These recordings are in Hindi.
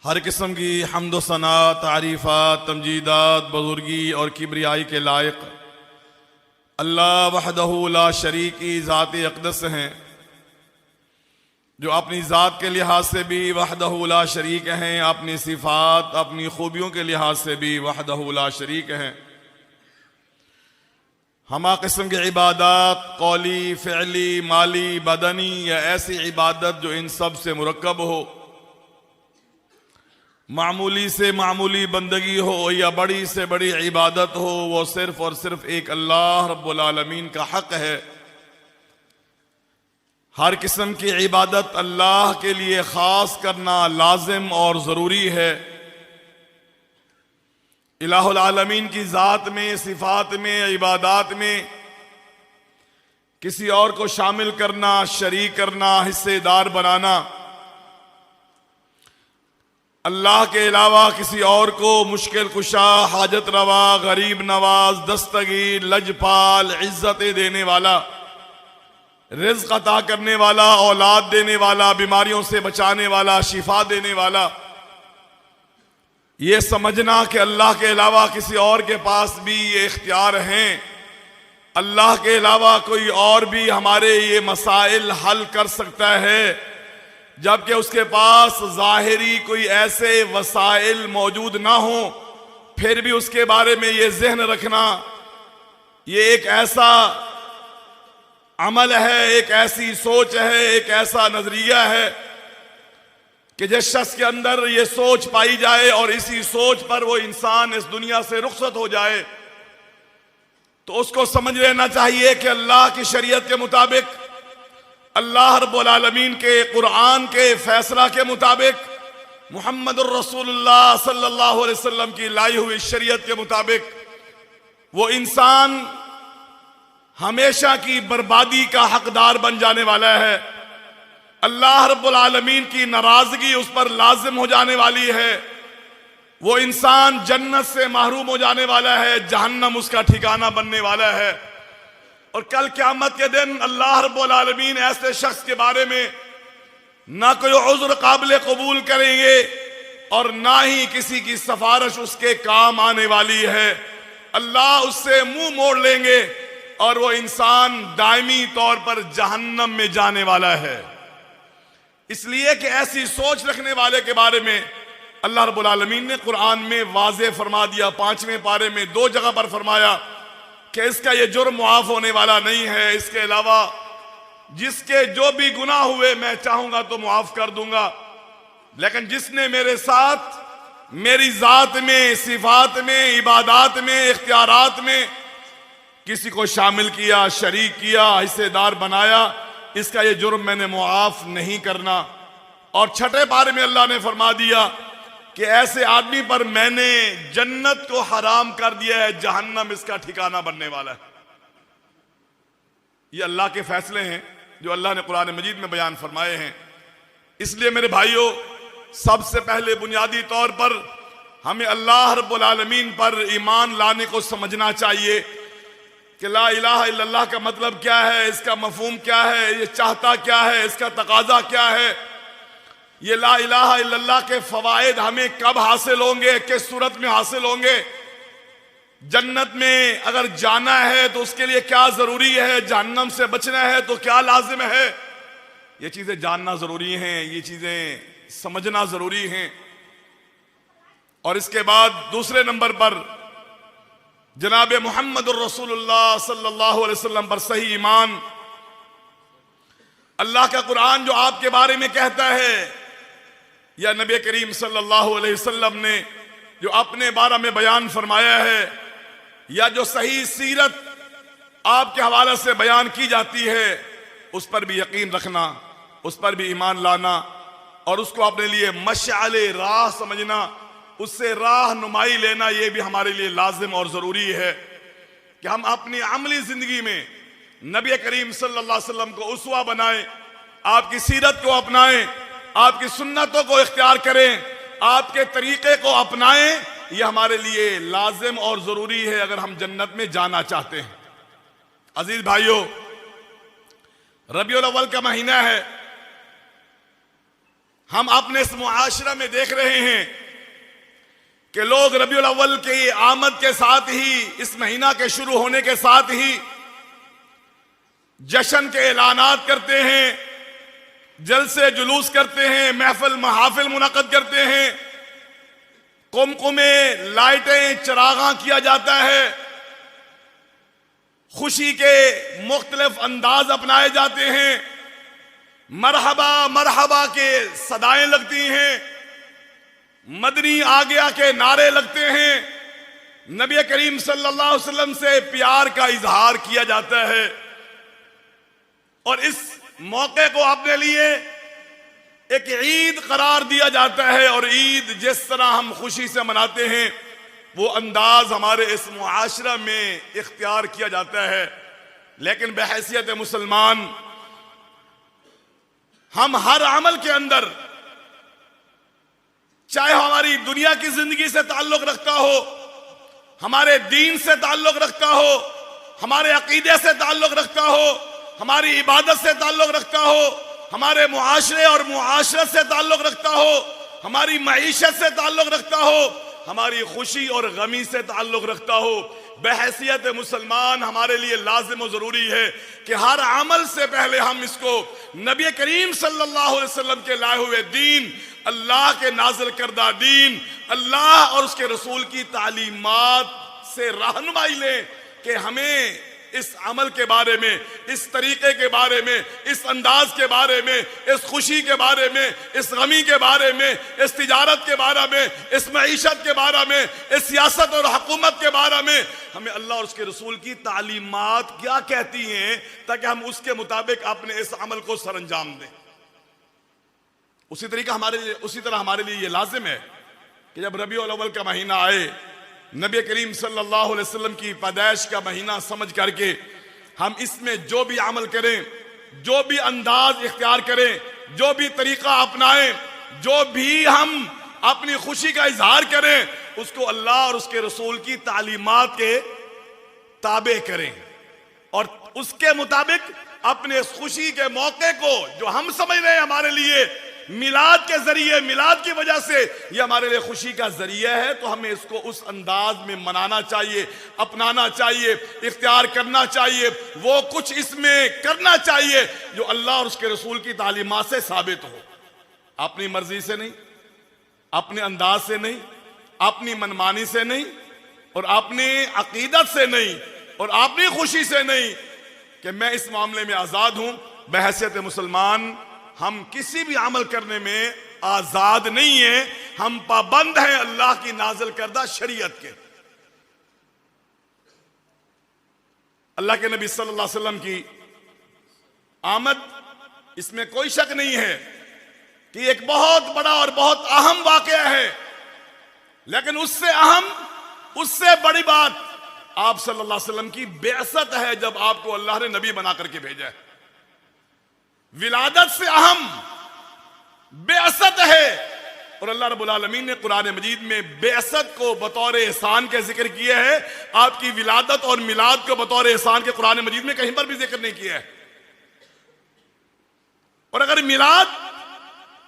हर किस्म की हम्द सना तारीफ़ात तमजीदात बुजुर्गी और किबरियाई के लायक अल्लाह वहदहू ला शरीक की ज़ात अक़दस हैं, जो अपनी ज़ात के लिहाज से भी वहदहू ला शरीक हैं, अपनी सिफ़ात अपनी खूबियों के लिहाज से भी वहदहू ला शरीक हैं। हमा किस्म की इबादत कौली फ़िअली माली बदनी या ऐसी इबादत जो इन सब से मुरक्कब हो, मामूली से मामूली बंदगी हो या बड़ी से बड़ी इबादत हो, वो सिर्फ और सिर्फ एक अल्लाह रब्बुल आलमीन का हक है। हर किस्म की इबादत अल्लाह के लिए ख़ास करना लाजिम और ज़रूरी है। इलाहुल आलमीन की ज़ात में, सिफ़ात में, इबादत में किसी और को शामिल करना, शरीक करना, हिस्सेदार बनाना, अल्लाह के अलावा किसी और को मुश्किल कुशा, हाजत रवा, गरीब नवाज, दस्तगीर, लजपाल, इज्जत देने वाला, रिज़्क़ अता करने वाला, औलाद देने वाला, बीमारियों से बचाने वाला, शिफा देने वाला, ये समझना कि अल्लाह के अलावा किसी और के पास भी ये इख्तियार हैं, अल्लाह के अलावा कोई और भी हमारे ये मसाइल हल कर सकता है, जबकि उसके पास ज़ाहिरी कोई ऐसे वसाइल मौजूद ना हो, फिर भी उसके बारे में ये ज़हन रखना, ये एक ऐसा अमल है, एक ऐसी सोच है, एक ऐसा नजरिया है कि जिस शख्स के अंदर ये सोच पाई जाए और इसी सोच पर वो इंसान इस दुनिया से रुखसत हो जाए, तो उसको समझ लेना चाहिए कि अल्लाह की शरीयत के मुताबिक, अल्लाह रब्बुल आलमीन के कुरान के फैसला के मुताबिक, मुहम्मदुर रसूलुल्लाह सल्लल्लाहु अलैहि वसल्लम की लाई हुई शरीयत के मुताबिक वो इंसान हमेशा की बर्बादी का हकदार बन जाने वाला है। अल्लाह रब्बुल आलमीन की नाराजगी उस पर लाजिम हो जाने वाली है। वो इंसान जन्नत से महरूम हो जाने वाला है, जहन्नम उसका ठिकाना बनने वाला है। और कल क़यामत के दिन अल्लाह रब्बुल आलमीन ऐसे शख्स के बारे में ना कोई उज़्र काबिल कबूल करेंगे और ना ही किसी की सिफारिश उसके काम आने वाली है। अल्लाह उससे मुंह मोड़ लेंगे और वो इंसान दायमी तौर पर जहन्नम में जाने वाला है। इसलिए कि ऐसी सोच रखने वाले के बारे में अल्लाह रब्बुल आलमीन ने कुरान में वाज़े फरमा दिया। 5वें पारे में 2 जगह पर फरमाया कि इसका ये जुर्म मुआफ होने वाला नहीं है, इसके अलावा जिसके जो भी गुनाह हुए मैं चाहूंगा तो मुआफ कर दूंगा, लेकिन जिसने मेरे साथ मेरी जात में, सिफात में, इबादत में, इख्तियारात में किसी को शामिल किया, शरीक किया, हिस्सेदार बनाया, इसका ये जुर्म मैंने मुआफ नहीं करना। और 6ठे पारे में अल्लाह ने फरमा दिया कि ऐसे आदमी पर मैंने जन्नत को हराम कर दिया है, जहन्नम इसका ठिकाना बनने वाला है। ये अल्लाह के फैसले हैं जो अल्लाह ने कुरान मजीद में बयान फरमाए हैं। इसलिए मेरे भाइयों, सबसे पहले बुनियादी तौर पर हमें अल्लाह रब्बुल आलमीन पर ईमान लाने को समझना चाहिए कि ला इलाहा इल्लल्लाह का मतलब क्या है, इसका मफहूम क्या है, ये चाहता क्या है, इसका तकाजा क्या है, ये ला इलाहा इल्लल्लाह के फवायद हमें कब हासिल होंगे, किस सूरत में हासिल होंगे, जन्नत में अगर जाना है तो उसके लिए क्या जरूरी है, जहन्नम से बचना है तो क्या लाजिम है, ये चीजें जानना जरूरी हैं, ये चीजें समझना जरूरी हैं। और इसके बाद दूसरे नंबर पर जनाब मुहम्मदुर रसूलुल्लाह सल्लल्लाहु अलैहि वसल्लम पर सही ईमान। अल्लाह का कुरान जो आपके बारे में कहता है या नबी करीम सल्लल्लाहु अलैहि वसल्लम ने जो अपने बारे में बयान फरमाया है या जो सही सीरत आपके हवाले से बयान की जाती है, उस पर भी यकीन रखना, उस पर भी ईमान लाना और उसको अपने लिए मशाले राह समझना, उससे राह नुमाई लेना, यह भी हमारे लिए लाजिम और जरूरी है कि हम अपनी अमली जिंदगी में नबी करीम सल्लल्लाहु अलैहि वसल्लम को उसवा बनाएं, आपकी सीरत को अपनाएं, आपकी सुन्नतों को इख्तियार करें, आपके तरीके को अपनाएं। यह हमारे लिए लाजिम और जरूरी है अगर हम जन्नत में जाना चाहते हैं। अजीज भाइयों, रबीउल अव्वल का महीना है हम अपने इस मुआशरा में देख रहे हैं कि लोग रबीउल अव्वल की आमद के साथ ही, इस महीना के शुरू होने के साथ ही जश्न के ऐलानात करते हैं, जलसे जुलूस करते हैं, महफिल महाफिल मुनक़द करते हैं, कुमकुमे लाइटें चरागां किया जाता है, खुशी के मुख्तलिफ अंदाज अपनाए जाते हैं, मरहबा मरहबा के सदाएं लगती हैं, मदनी आ गया के नारे लगते हैं, नबी करीम सल्लल्लाहु अलैहि वसल्लम से प्यार का इजहार किया जाता है। और इस मौके को अपने लिए एक ईद करार दिया जाता है। और ईद जिस तरह हम खुशी से मनाते हैं वो अंदाज हमारे इस मुआशरा में इख्तियार किया जाता है। लेकिन बहैसियत मुसलमान हम हर अमल के अंदर, चाहे हमारी दुनिया की जिंदगी से ताल्लुक रखता हो, हमारे दीन से ताल्लुक रखता हो, हमारे अकीदे से ताल्लुक रखता हो, हमारी इबादत से ताल्लुक रखता हो, हमारे मुआशरे और मुआशरत से ताल्लुक रखता हो, हमारी मईशत से ताल्लुक रखता हो, हमारी खुशी और गमी से ताल्लुक रखता हो, बहैसियत मुसलमान हमारे लिए लाजिम और जरूरी है कि हर अमल से पहले हम इसको नबी करीम सल्लल्लाहु अलैहि वसल्लम के लाए हुए दीन, अल्लाह के नाज़िल करदा दीन, अल्लाह और उसके रसूल की तालीमात से रहनुमाई लें कि हमें इस अमल के बारे में, इस तरीके के बारे में, इस अंदाज के बारे में, इस खुशी के बारे में, इस गमी के बारे में, इस तिजारत के बारे में, इस मईशत के बारे में, इस सियासत और हुकूमत के बारे में हमें अल्लाह और उसके रसूल की तालीमात क्या कहती हैं, ताकि हम उसके मुताबिक अपने इस अमल को सरअंजाम दें। उसी तरह हमारे लिए ये लाजिम है कि जब रबीउल अव्वल का महीना आए, नबी करीम सल्लल्लाहु अलैहि वसल्लम की पैदाइश का महीना समझ करके हम इसमें जो भी अमल करें, जो भी अंदाज इख्तियार करें, जो भी तरीका अपनाएं, जो भी हम अपनी खुशी का इजहार करें, उसको अल्लाह और उसके रसूल की तालीमात के ताबे करें और उसके मुताबिक अपने इस खुशी के मौके को, जो हम समझ रहे हैं हमारे लिए मिलाद के जरिए, मिलाद की वजह से ये हमारे लिए खुशी का जरिया है, तो हमें इसको उस अंदाज में मनाना चाहिए, अपनाना चाहिए, इख्तियार करना चाहिए, वो कुछ इसमें करना चाहिए जो अल्लाह और उसके रसूल की तालीमात से साबित हो। अपनी मर्जी से नहीं, अपने अंदाज से नहीं, अपनी मनमानी से नहीं, और अपनी अकीदत से नहीं, और अपनी खुशी से नहीं कि मैं इस मामले में आजाद हूं। बहैसियत मुसलमान हम किसी भी अमल करने में आजाद नहीं है, हम पाबंद हैं अल्लाह की नाज़िल करदा शरीयत के। अल्लाह के नबी सल्लल्लाहु अलैहि वसल्लम की आमद, इसमें कोई शक नहीं है कि एक बहुत बड़ा और बहुत अहम वाकया है, लेकिन उससे अहम, उससे बड़ी बात आप सल्लल्लाहु अलैहि वसल्लम की बेअसत है, जब आपको अल्लाह ने नबी बना करके भेजा है। विलादत से अहम बेअसत है। और अल्लाह रब्बुल आलमीन ने कुरान मजीद में बेअसत को बतौर एहसान के जिक्र किया है, आपकी विलादत और मिलाद को बतौर एहसान के कुरान मजीद में कहीं पर भी जिक्र नहीं किया है। और अगर मिलाद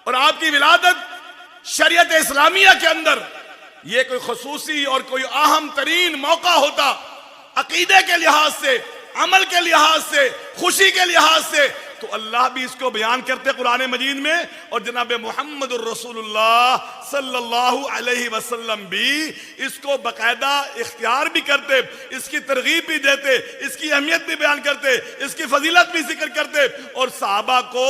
और आपकी विलादत शरीयत इस्लामिया के अंदर यह कोई खुसूसी और कोई अहम तरीन मौका होता, अकीदे के लिहाज से, अमल के लिहाज से, खुशी के लिहाज से, तो अल्लाह भी इसको बयान करते कुरान मजीद में, और जनाब मोहम्मद रसूलुल्लाह सल्लल्लाहु अलैहि वसल्लम भी इसको बाकायदा इख्तियार भी करते, इसकी तरगीब भी देते, इसकी अहमियत भी बयान करते, इसकी फजीलत भी जिक्र करते। और सहाबा को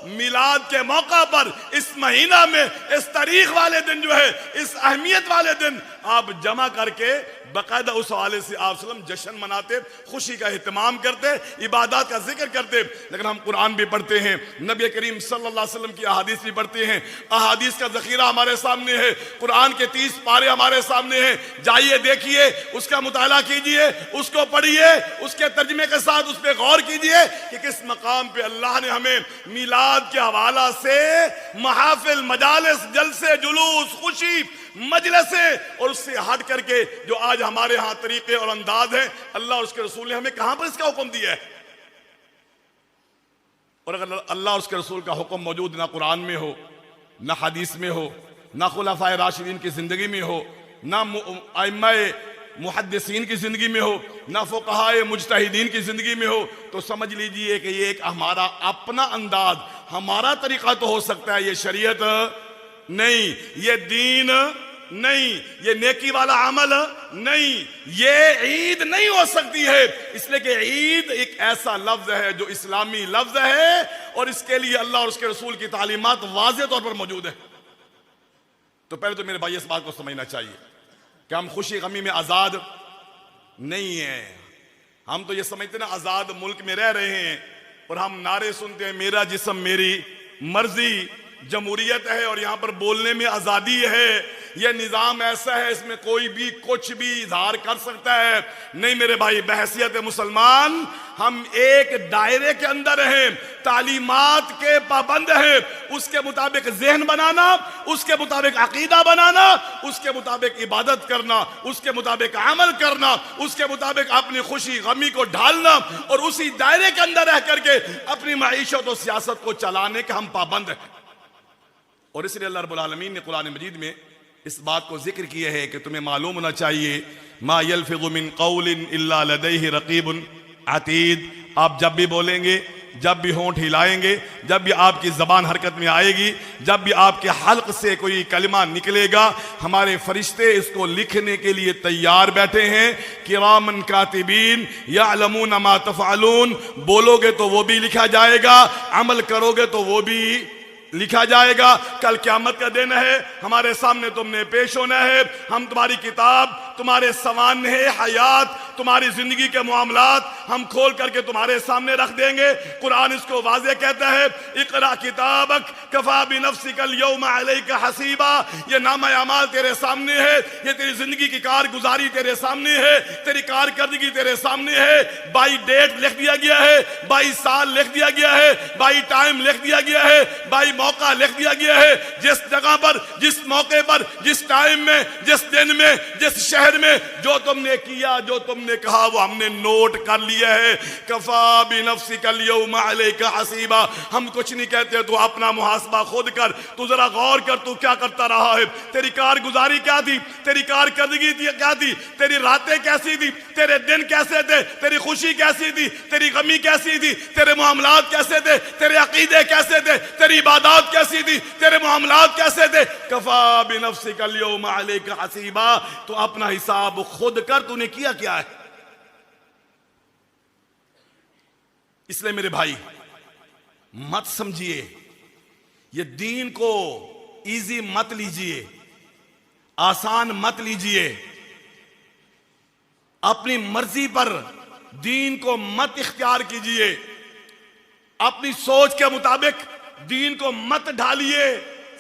मिलाद के मौका पर इस महीना में, इस तारीख वाले दिन जो है, इस अहमियत वाले दिन आप जमा करके बाकायदा उस हवाले से आप सल्लम जश्न मनाते, खुशी का एहतमाम करते, इबादत का जिक्र करते। लेकिन हम कुरान भी पढ़ते हैं, नबी करीम सल्लल्लाहु अलैहि वसल्लम की अहादीस भी पढ़ते हैं, अहादीस का जखीरा हमारे सामने है, कुरान के 30 पारे हमारे सामने हैं। जाइए, देखिए, उसका मुताला कीजिए, उसको पढ़िए, उसके तर्जमे के साथ उस पर गौर कीजिए कि किस मकाम पे अल्लाह ने हमें मिलाद के हवाला से महाफिल, मजालिस, जलसे, जुलूस, खुशी, मजलिसे और उससे हट करके जो आज हमारे यहां तरीके और अंदाज है, अल्लाह और उसके रसूल ने हमें कहां पर इसका हुक्म दिया है। और अगर अल्लाह और उसके रसूल का हुक्म मौजूद ना कुरान में हो, ना हदीस में हो, ना खुलाफाए राशिदीन की जिंदगी में हो, ना अइम्माए मुहद्दिसीन की जिंदगी में हो, ना फुक़हाए मुज्तहिदीन की जिंदगी में हो, तो समझ लीजिए कि ये एक हमारा अपना अंदाज, हमारा तरीका तो हो सकता है, ये शरीयत नहीं, ये दीन नहीं, ये नेकी वाला अमल नहीं, ये ईद नहीं हो सकती है। इसलिए कि ईद एक ऐसा लफ्ज है जो इस्लामी लफ्ज है और इसके लिए अल्लाह और उसके रसूल की तालीमात वाज़ेह तौर पर मौजूद है। तो पहले तो मेरे भाई इस बात को समझना चाहिए कि हम खुशी गमी में आजाद नहीं है। हम तो ये समझते ना आजाद मुल्क में रह रहे हैं और हम नारे सुनते हैं मेरा जिस्म मेरी मर्जी, जमहूरियत है और यहां पर बोलने में आजादी है, यह निजाम ऐसा है इसमें कोई भी कुछ भी इजहार कर सकता है। नहीं मेरे भाई, बहैसियत मुसलमान हम एक दायरे के अंदर हैं, तालीमात के पाबंद हैं, उसके मुताबिक जहन बनाना, उसके मुताबिक अकीदा बनाना, उसके मुताबिक इबादत करना, उसके मुताबिक अमल करना, उसके मुताबिक अपनी खुशी गमी को ढालना और उसी दायरे के अंदर रह करके अपनी मईशत और सियासत को चलाने के हम पाबंद हैं। और इसलिए अल्लाह रब्बुल आलमीन ने कुरान मजीद में इस बात को जिक्र किया है कि तुम्हें मालूम होना चाहिए मा यल्फिज़ु मिन क़ौलिन इल्ला लदैहि रक़ीबुन अतीद। आप जब भी बोलेंगे, जब भी होंठ हिलाएंगे, जब भी आपकी जबान हरकत में आएगी, जब भी आपके हल्क से कोई कलिमा निकलेगा, हमारे फरिश्ते इसको लिखने के लिए तैयार बैठे हैं। किरामन कातिबीन यअलमून मा तफ़अलून। बोलोगे तो वो भी लिखा जाएगा, अमल करोगे तो वो भी लिखा जाएगा। कल क़यामत का दिन है, हमारे सामने तुमने पेश होना है, हम तुम्हारी किताब, तुम्हारे सवाने हयात, तुम्हारी जिंदगी के मामलात हम खोल करके तुम्हारे सामने रख देंगे। कुरान इसको वाज़ेह कहता है, इक़रा किताबक कफ़ा बिनफ़्सिकल यौमा अलैका हसीबा। ये नामा अमाल तेरे सामने है, ये तेरी जिंदगी की कारगुजारी तेरे सामने है, तेरी कारकर्दगी तेरे सामने है। बाई डेट लिख दिया गया है, बाई साल लिख दिया गया है, बाई टाइम लिख दिया गया है, बाई मौका लिख दिया गया है। जिस जगह पर, जिस मौके पर, जिस टाइम में, जिस दिन में, जिस शहर में जो तुमने किया, जो तुमने कहा, वो हमने नोट कर लिया है। कफा बिनफ्सिकल यौमा अलैका हसीबा। हम कुछ नहीं कहते, तू अपना मुहासबा खुद कर, तू जरा गौर कर तू क्या करता रहा है, तेरी कारगुजारी क्या थी, तेरी कारकर्दगी क्या थी, तेरी रातें कैसी थी, तेरे दिन कैसे थे, तेरी खुशी कैसी थी, तेरी गमी कैसी थी, तेरे मामलात कैसे थे, तेरे अकीदे कैसे थे, तेरी इबादत कैसी थी, तेरे मामलात कैसे थे। कफा बिनफ्सिकल यौमा अलैका हसीबा। तो अपना हिसाब खुद कर, तूने किया क्या है। इसलिए मेरे भाई मत समझिए, ये दीन को इजी मत लीजिए, आसान मत लीजिए, अपनी मर्जी पर दीन को मत इख्तियार कीजिए, अपनी सोच के मुताबिक दीन को मत ढालिए।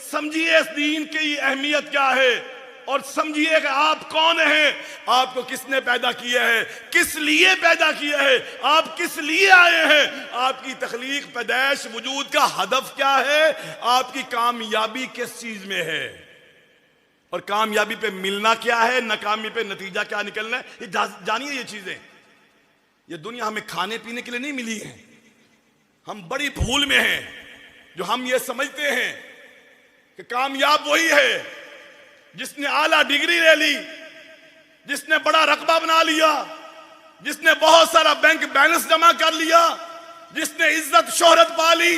समझिए इस दीन की अहमियत क्या है और समझिए कि आप कौन हैं, आपको किसने पैदा किया है, किस लिए पैदा किया है, आप किस लिए आए हैं, आपकी तख्लीक, पैदाइश, वजूद का हदफ क्या है, आपकी कामयाबी किस चीज में है और कामयाबी पे मिलना क्या है, नाकामी पे नतीजा क्या निकलना है। ये जानिए ये चीजें। ये दुनिया हमें खाने पीने के लिए नहीं मिली है। हम बड़ी भूल में हैं जो हम ये समझते हैं कि कामयाब वही है जिसने आला डिग्री ले ली, जिसने बड़ा रकबा बना लिया, जिसने बहुत सारा बैंक बैलेंस जमा कर लिया, जिसने इज्जत शोहरत पा ली,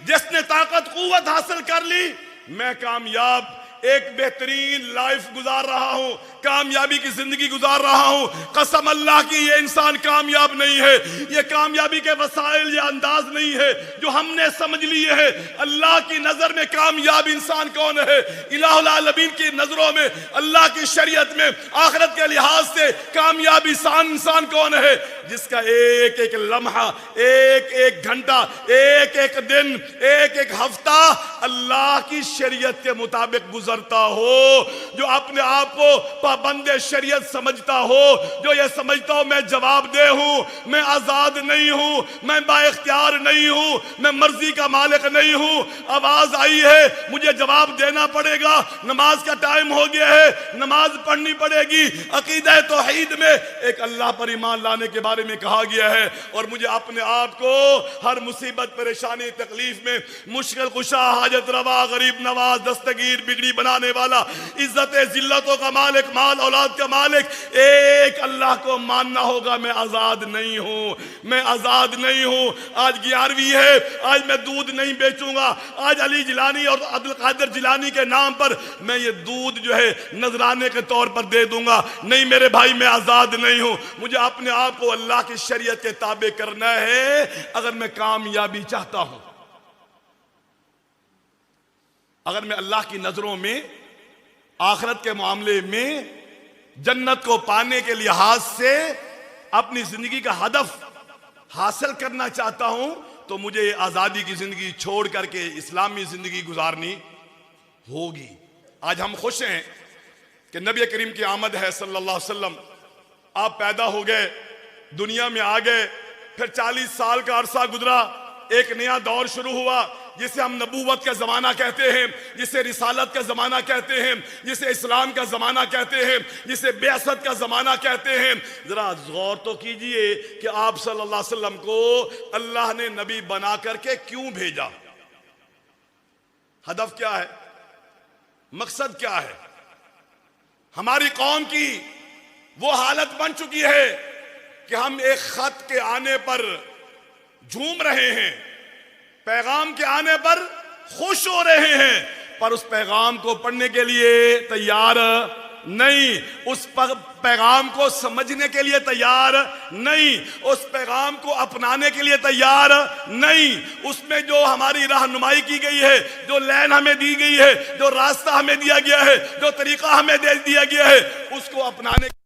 जिसने ताकत कुव्वत हासिल कर ली। मैं कामयाब एक बेहतरीन लाइफ गुजार रहा हूं, कामयाबी की जिंदगी गुजार रहा हूं। कसम अल्लाह की, ये इंसान कामयाब नहीं है, ये कामयाबी के वसाइल, ये अंदाज नहीं है जो हमने समझ लिए है। अल्लाह की नजर में कामयाब इंसान कौन है, इलाहुल आलमीन की नजरों में, अल्लाह की शरीयत में, आखिरत के लिहाज से कामयाब इंसान कौन है, जिसका एक एक लम्हा, एक एक घंटा, एक एक दिन, एक एक हफ्ता अल्लाह की शरीयत के मुताबिक गुजार गुजरता हो, जो अपने आप को पाबंद शरीयत समझता हो, जो ये समझता हो मैं जवाबदेह हूं, मैं आजाद नहीं हूं, मैं बाइख्तियार नहीं हूं, मैं मर्जी का मालिक नहीं हूं, आवाज आई है मुझे जवाब देना पड़ेगा, नमाज का टाइम हो गया है, नमाज पढ़नी पड़ेगी। अकीदा तौहीद में एक अल्लाह पर ईमान लाने के बारे में कहा गया है, और मुझे अपने आप को हर मुसीबत परेशानी तकलीफ में मुश्किल कुशा, हाजत रवा, गरीब नवाज, दस्तगीर, बिगड़ी बनाने वाला, इज्जत जिल्लतों का मालिक, माल औलाद का मालिक, एक अल्लाह को मानना होगा। मैं आजाद नहीं हूं, मैं आजाद नहीं हूं। आज 11वीं है, आज मैं दूध नहीं बेचूंगा, आज अली जिलानी और अब्दुल कादिर जिलानी के नाम पर मैं ये दूध जो है नजराने के तौर पर दे दूंगा। नहीं मेरे भाई, मैं आजाद नहीं हूं। मुझे अपने आप को अल्लाह की शरीयत के ताबे करना है अगर मैं कामयाबी चाहता हूं। अगर मैं अल्लाह की नजरों में, आखिरत के मामले में, जन्नत को पाने के लिहाज से अपनी जिंदगी का हदफ हासिल करना चाहता हूं, तो मुझे आजादी की जिंदगी छोड़ करके इस्लामी जिंदगी गुजारनी होगी। आज हम खुश हैं कि नबी करीम की आमद है सल्लल्लाहु अलैहि वसल्लम। आप पैदा हो गए, दुनिया में आ गए, फिर 40 साल का अरसा गुजरा, एक नया दौर शुरू हुआ जिसे हम नबूवत का जमाना कहते हैं, जिसे रिसालत का जमाना कहते हैं, जिसे इस्लाम का जमाना कहते हैं, जिसे बेअसत का जमाना कहते हैं। जरा गौर तो कीजिए कि आप सल्लल्लाहु अलैहि वसल्लम को अल्लाह ने नबी बना करके क्यों भेजा? हदफ क्या है, मकसद क्या है? हमारी कौम की वो हालत बन चुकी है कि हम एक खत के आने पर झूम रहे हैं, पैगाम के आने पर खुश हो रहे हैं, पर उस पैगाम को पढ़ने के लिए तैयार नहीं, उस पैगाम को समझने के लिए तैयार नहीं, उस पैगाम को अपनाने के लिए तैयार नहीं। उसमें जो हमारी रहनुमाई की गई है, जो लाइन हमें दी गई है, जो रास्ता हमें दिया गया है, जो तरीका हमें दे दिया गया है, उसको अपनाने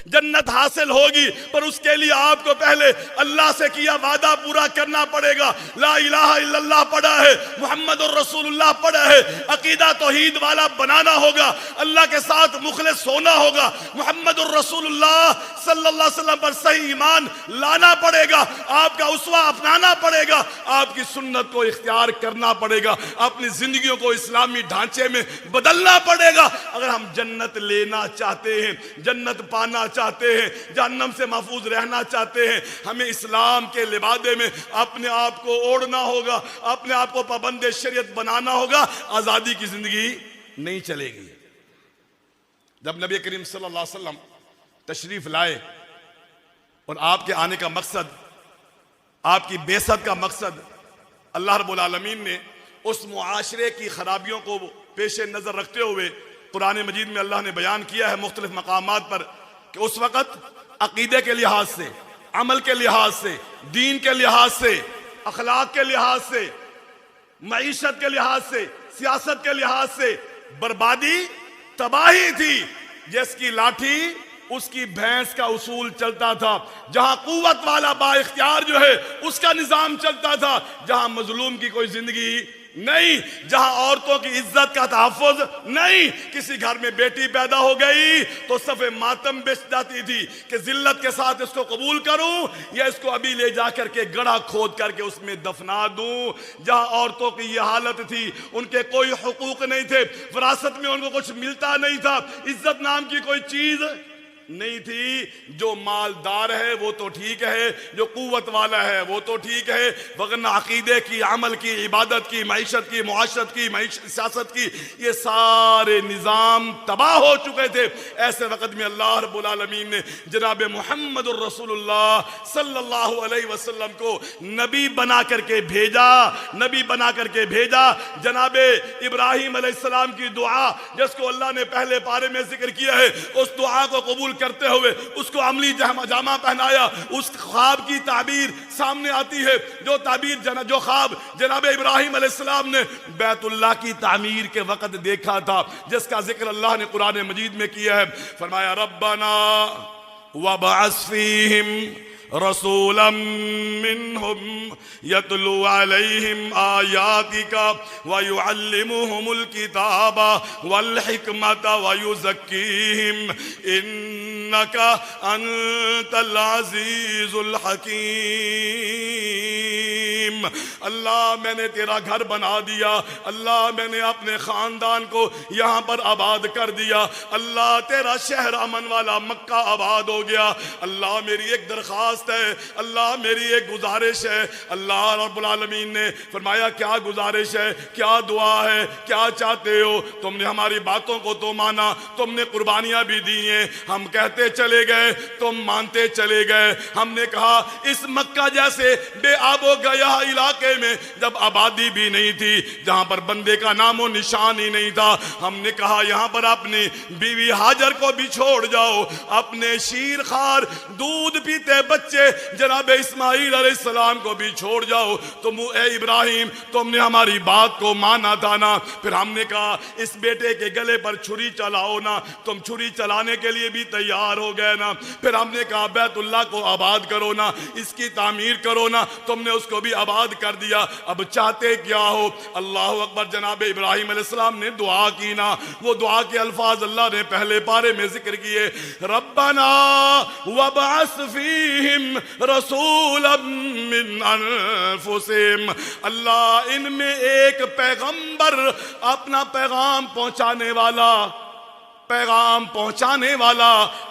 जन्नत हासिल होगी, पर उसके लिए आपको पहले अल्लाह से किया वादा पूरा करना पड़ेगा। ला इलाहा इल्लल्लाह पढ़ा है, मुहम्मदुर रसूलुल्लाह पढ़ा है, अकीदा तौहीद वाला बनाना होगा, अल्लाह के साथ मुखलिस होना होगा, मुहम्मदुर रसूलुल्लाह सल्लल्लाहु अलैहि वसल्लम पर सही ईमान लाना पड़ेगा, आपका उसवा अपनाना पड़ेगा, आपकी सुन्नत को इख्तियार करना पड़ेगा, अपनी जिंदगियों को इस्लामी ढांचे में बदलना पड़ेगा। अगर हम जन्नत लेना चाहते हैं, जन्नत पाना चाहते हैं, जहन्नम से महफूज रहना चाहते हैं, हमें इस्लाम के लिबादे में अपने आप को ओढ़ना होगा, अपने आप को पाबंद शरीयत बनाना होगा। आजादी की जिंदगी नहीं चलेगी। जब नबी करीम सल्लल्लाहु अलैहि वसल्लम तशरीफ लाए और आपके आने का मकसद, आपकी बेसत का मकसद, अल्लाह रब्बुल आलमीन ने उस मुआशरे की खराबियों को पेश नजर रखते हुए कुरान मजीद में अल्लाह ने बयान किया है मुख्तलिफ मकामात पर कि उस वक़्त अकीदे के लिहाज से, अमल के लिहाज से, दीन के लिहाज से, अखलाक के लिहाज से, मईशत के लिहाज से, सियासत के लिहाज से बर्बादी, तबाही थी। जिसकी लाठी उसकी भैंस का उसूल चलता था। जहां कुव्वत वाला बाइख्तियार जो है उसका निजाम चलता था, जहां मजलूम की कोई जिंदगी नहीं, जहां औरतों की इज्जत का तहफ़्फ़ुज़ नहीं। किसी घर में बेटी पैदा हो गई तो सफ़े मातम बेच जाती थी कि जिल्लत के साथ इसको कबूल करूं या इसको अभी ले जाकर के गड्ढा खोद करके उसमें दफना दूं। जहां औरतों की यह हालत थी, उनके कोई हुकूक नहीं थे, विरासत में उनको कुछ मिलता नहीं था, इज्जत नाम की कोई चीज नहीं थी। जो मालदार है वो तो ठीक है, जो कुव्वत वाला है वो तो ठीक है, वरना अकीदे की, अमल की, इबादत की, मईशत की, मुआशरत की, सियासत की, ये सारे निज़ाम तबाह हो चुके थे। ऐसे वक्त में अल्लाह रब्बुल आलमीन ने जनाब मुहम्मदुर रसूलुल्लाह सल्लल्लाहु अलैहि वसल्लम को नबी बना करके भेजा, नबी बना करके भेजा। जनाब इब्राहिम अलैहिस्सलाम की दुआ जिसको अल्लाह ने पहले पारे में जिक्र किया है, उस दुआ को कबूल करते हुए उसको अमली जामा पहनाया। उस ख्वाब की ताबीर सामने आती है, जो ताबीर जो ख्वाब जनाब इब्राहिम अलैहिस्सलाम ने बैतुल्लाह की तामीर के वक्त देखा था, जिसका जिक्र अल्लाह ने कुरान मजीद में किया है। फरमाया रब्बना वबअस फीहिम रसूलम मिनहुम यतलू अलैहिम आयातिका व युअल्लिमुहुमुल किताबा वल हिकमता व युज़क्कीहिम इन्नका अंतल अज़ीज़ुल हकीम। अल्लाह मैंने तेरा घर बना दिया, अल्लाह मैंने अपने खानदान को यहाँ पर आबाद कर दिया, अल्लाह तेरा शहर अमन वाला मक्का आबाद हो गया। अल्लाह मेरी एक दरख्वास्त है, अल्लाह मेरी एक गुजारिश है। अल्लाह रब्बुल आलमीन ने फरमाया क्या गुजारिश है, क्या दुआ है, क्या चाहते हो? तुमने हमारी बातों को तो माना, तुमने कुर्बानियां भी दी हैं, हम कहते चले गए, तुम मानते चले गए। हमने कहा इस मक्का जैसे बेआबो गया इलाके में जब आबादी भी नहीं थी, जहां पर बंदे का नामो निशान ही नहीं था, हमने कहा यहां पर अपनी बीवी हाजर को भी छोड़ जाओ, अपने शीर खार दूध पीते बच्चे जनाब इस्माइल अलैहिस्सलाम को भी छोड़ जाओ। तुम ए इब्राहिम तुमने हमारी बात को माना था ना? फिर हमने कहा इस बेटे के गले पर छुरी चलाओ ना, तुम छुरी चलाने के लिए भी तैयार हो गए ना? फिर हमने कहा बैतुल्लाह को आबाद करो ना, इसकी तामीर करो ना, तुमने उसको भी आबाद कर दिया। अब चाहते क्या हो? अल्लाह अकबर। जनाब इब्राहिम अलैहिस्सलाम ने दुआ की ना, वो दुआ के अल्फाज अल्लाह ने पहले पारे में जिक्र किए, रब्बना वबअस फीहिम रसूलन मिन अनफुसिहिम। अल्लाह इनमें एक पैगंबर, अपना पैगाम पहुंचाने वाला,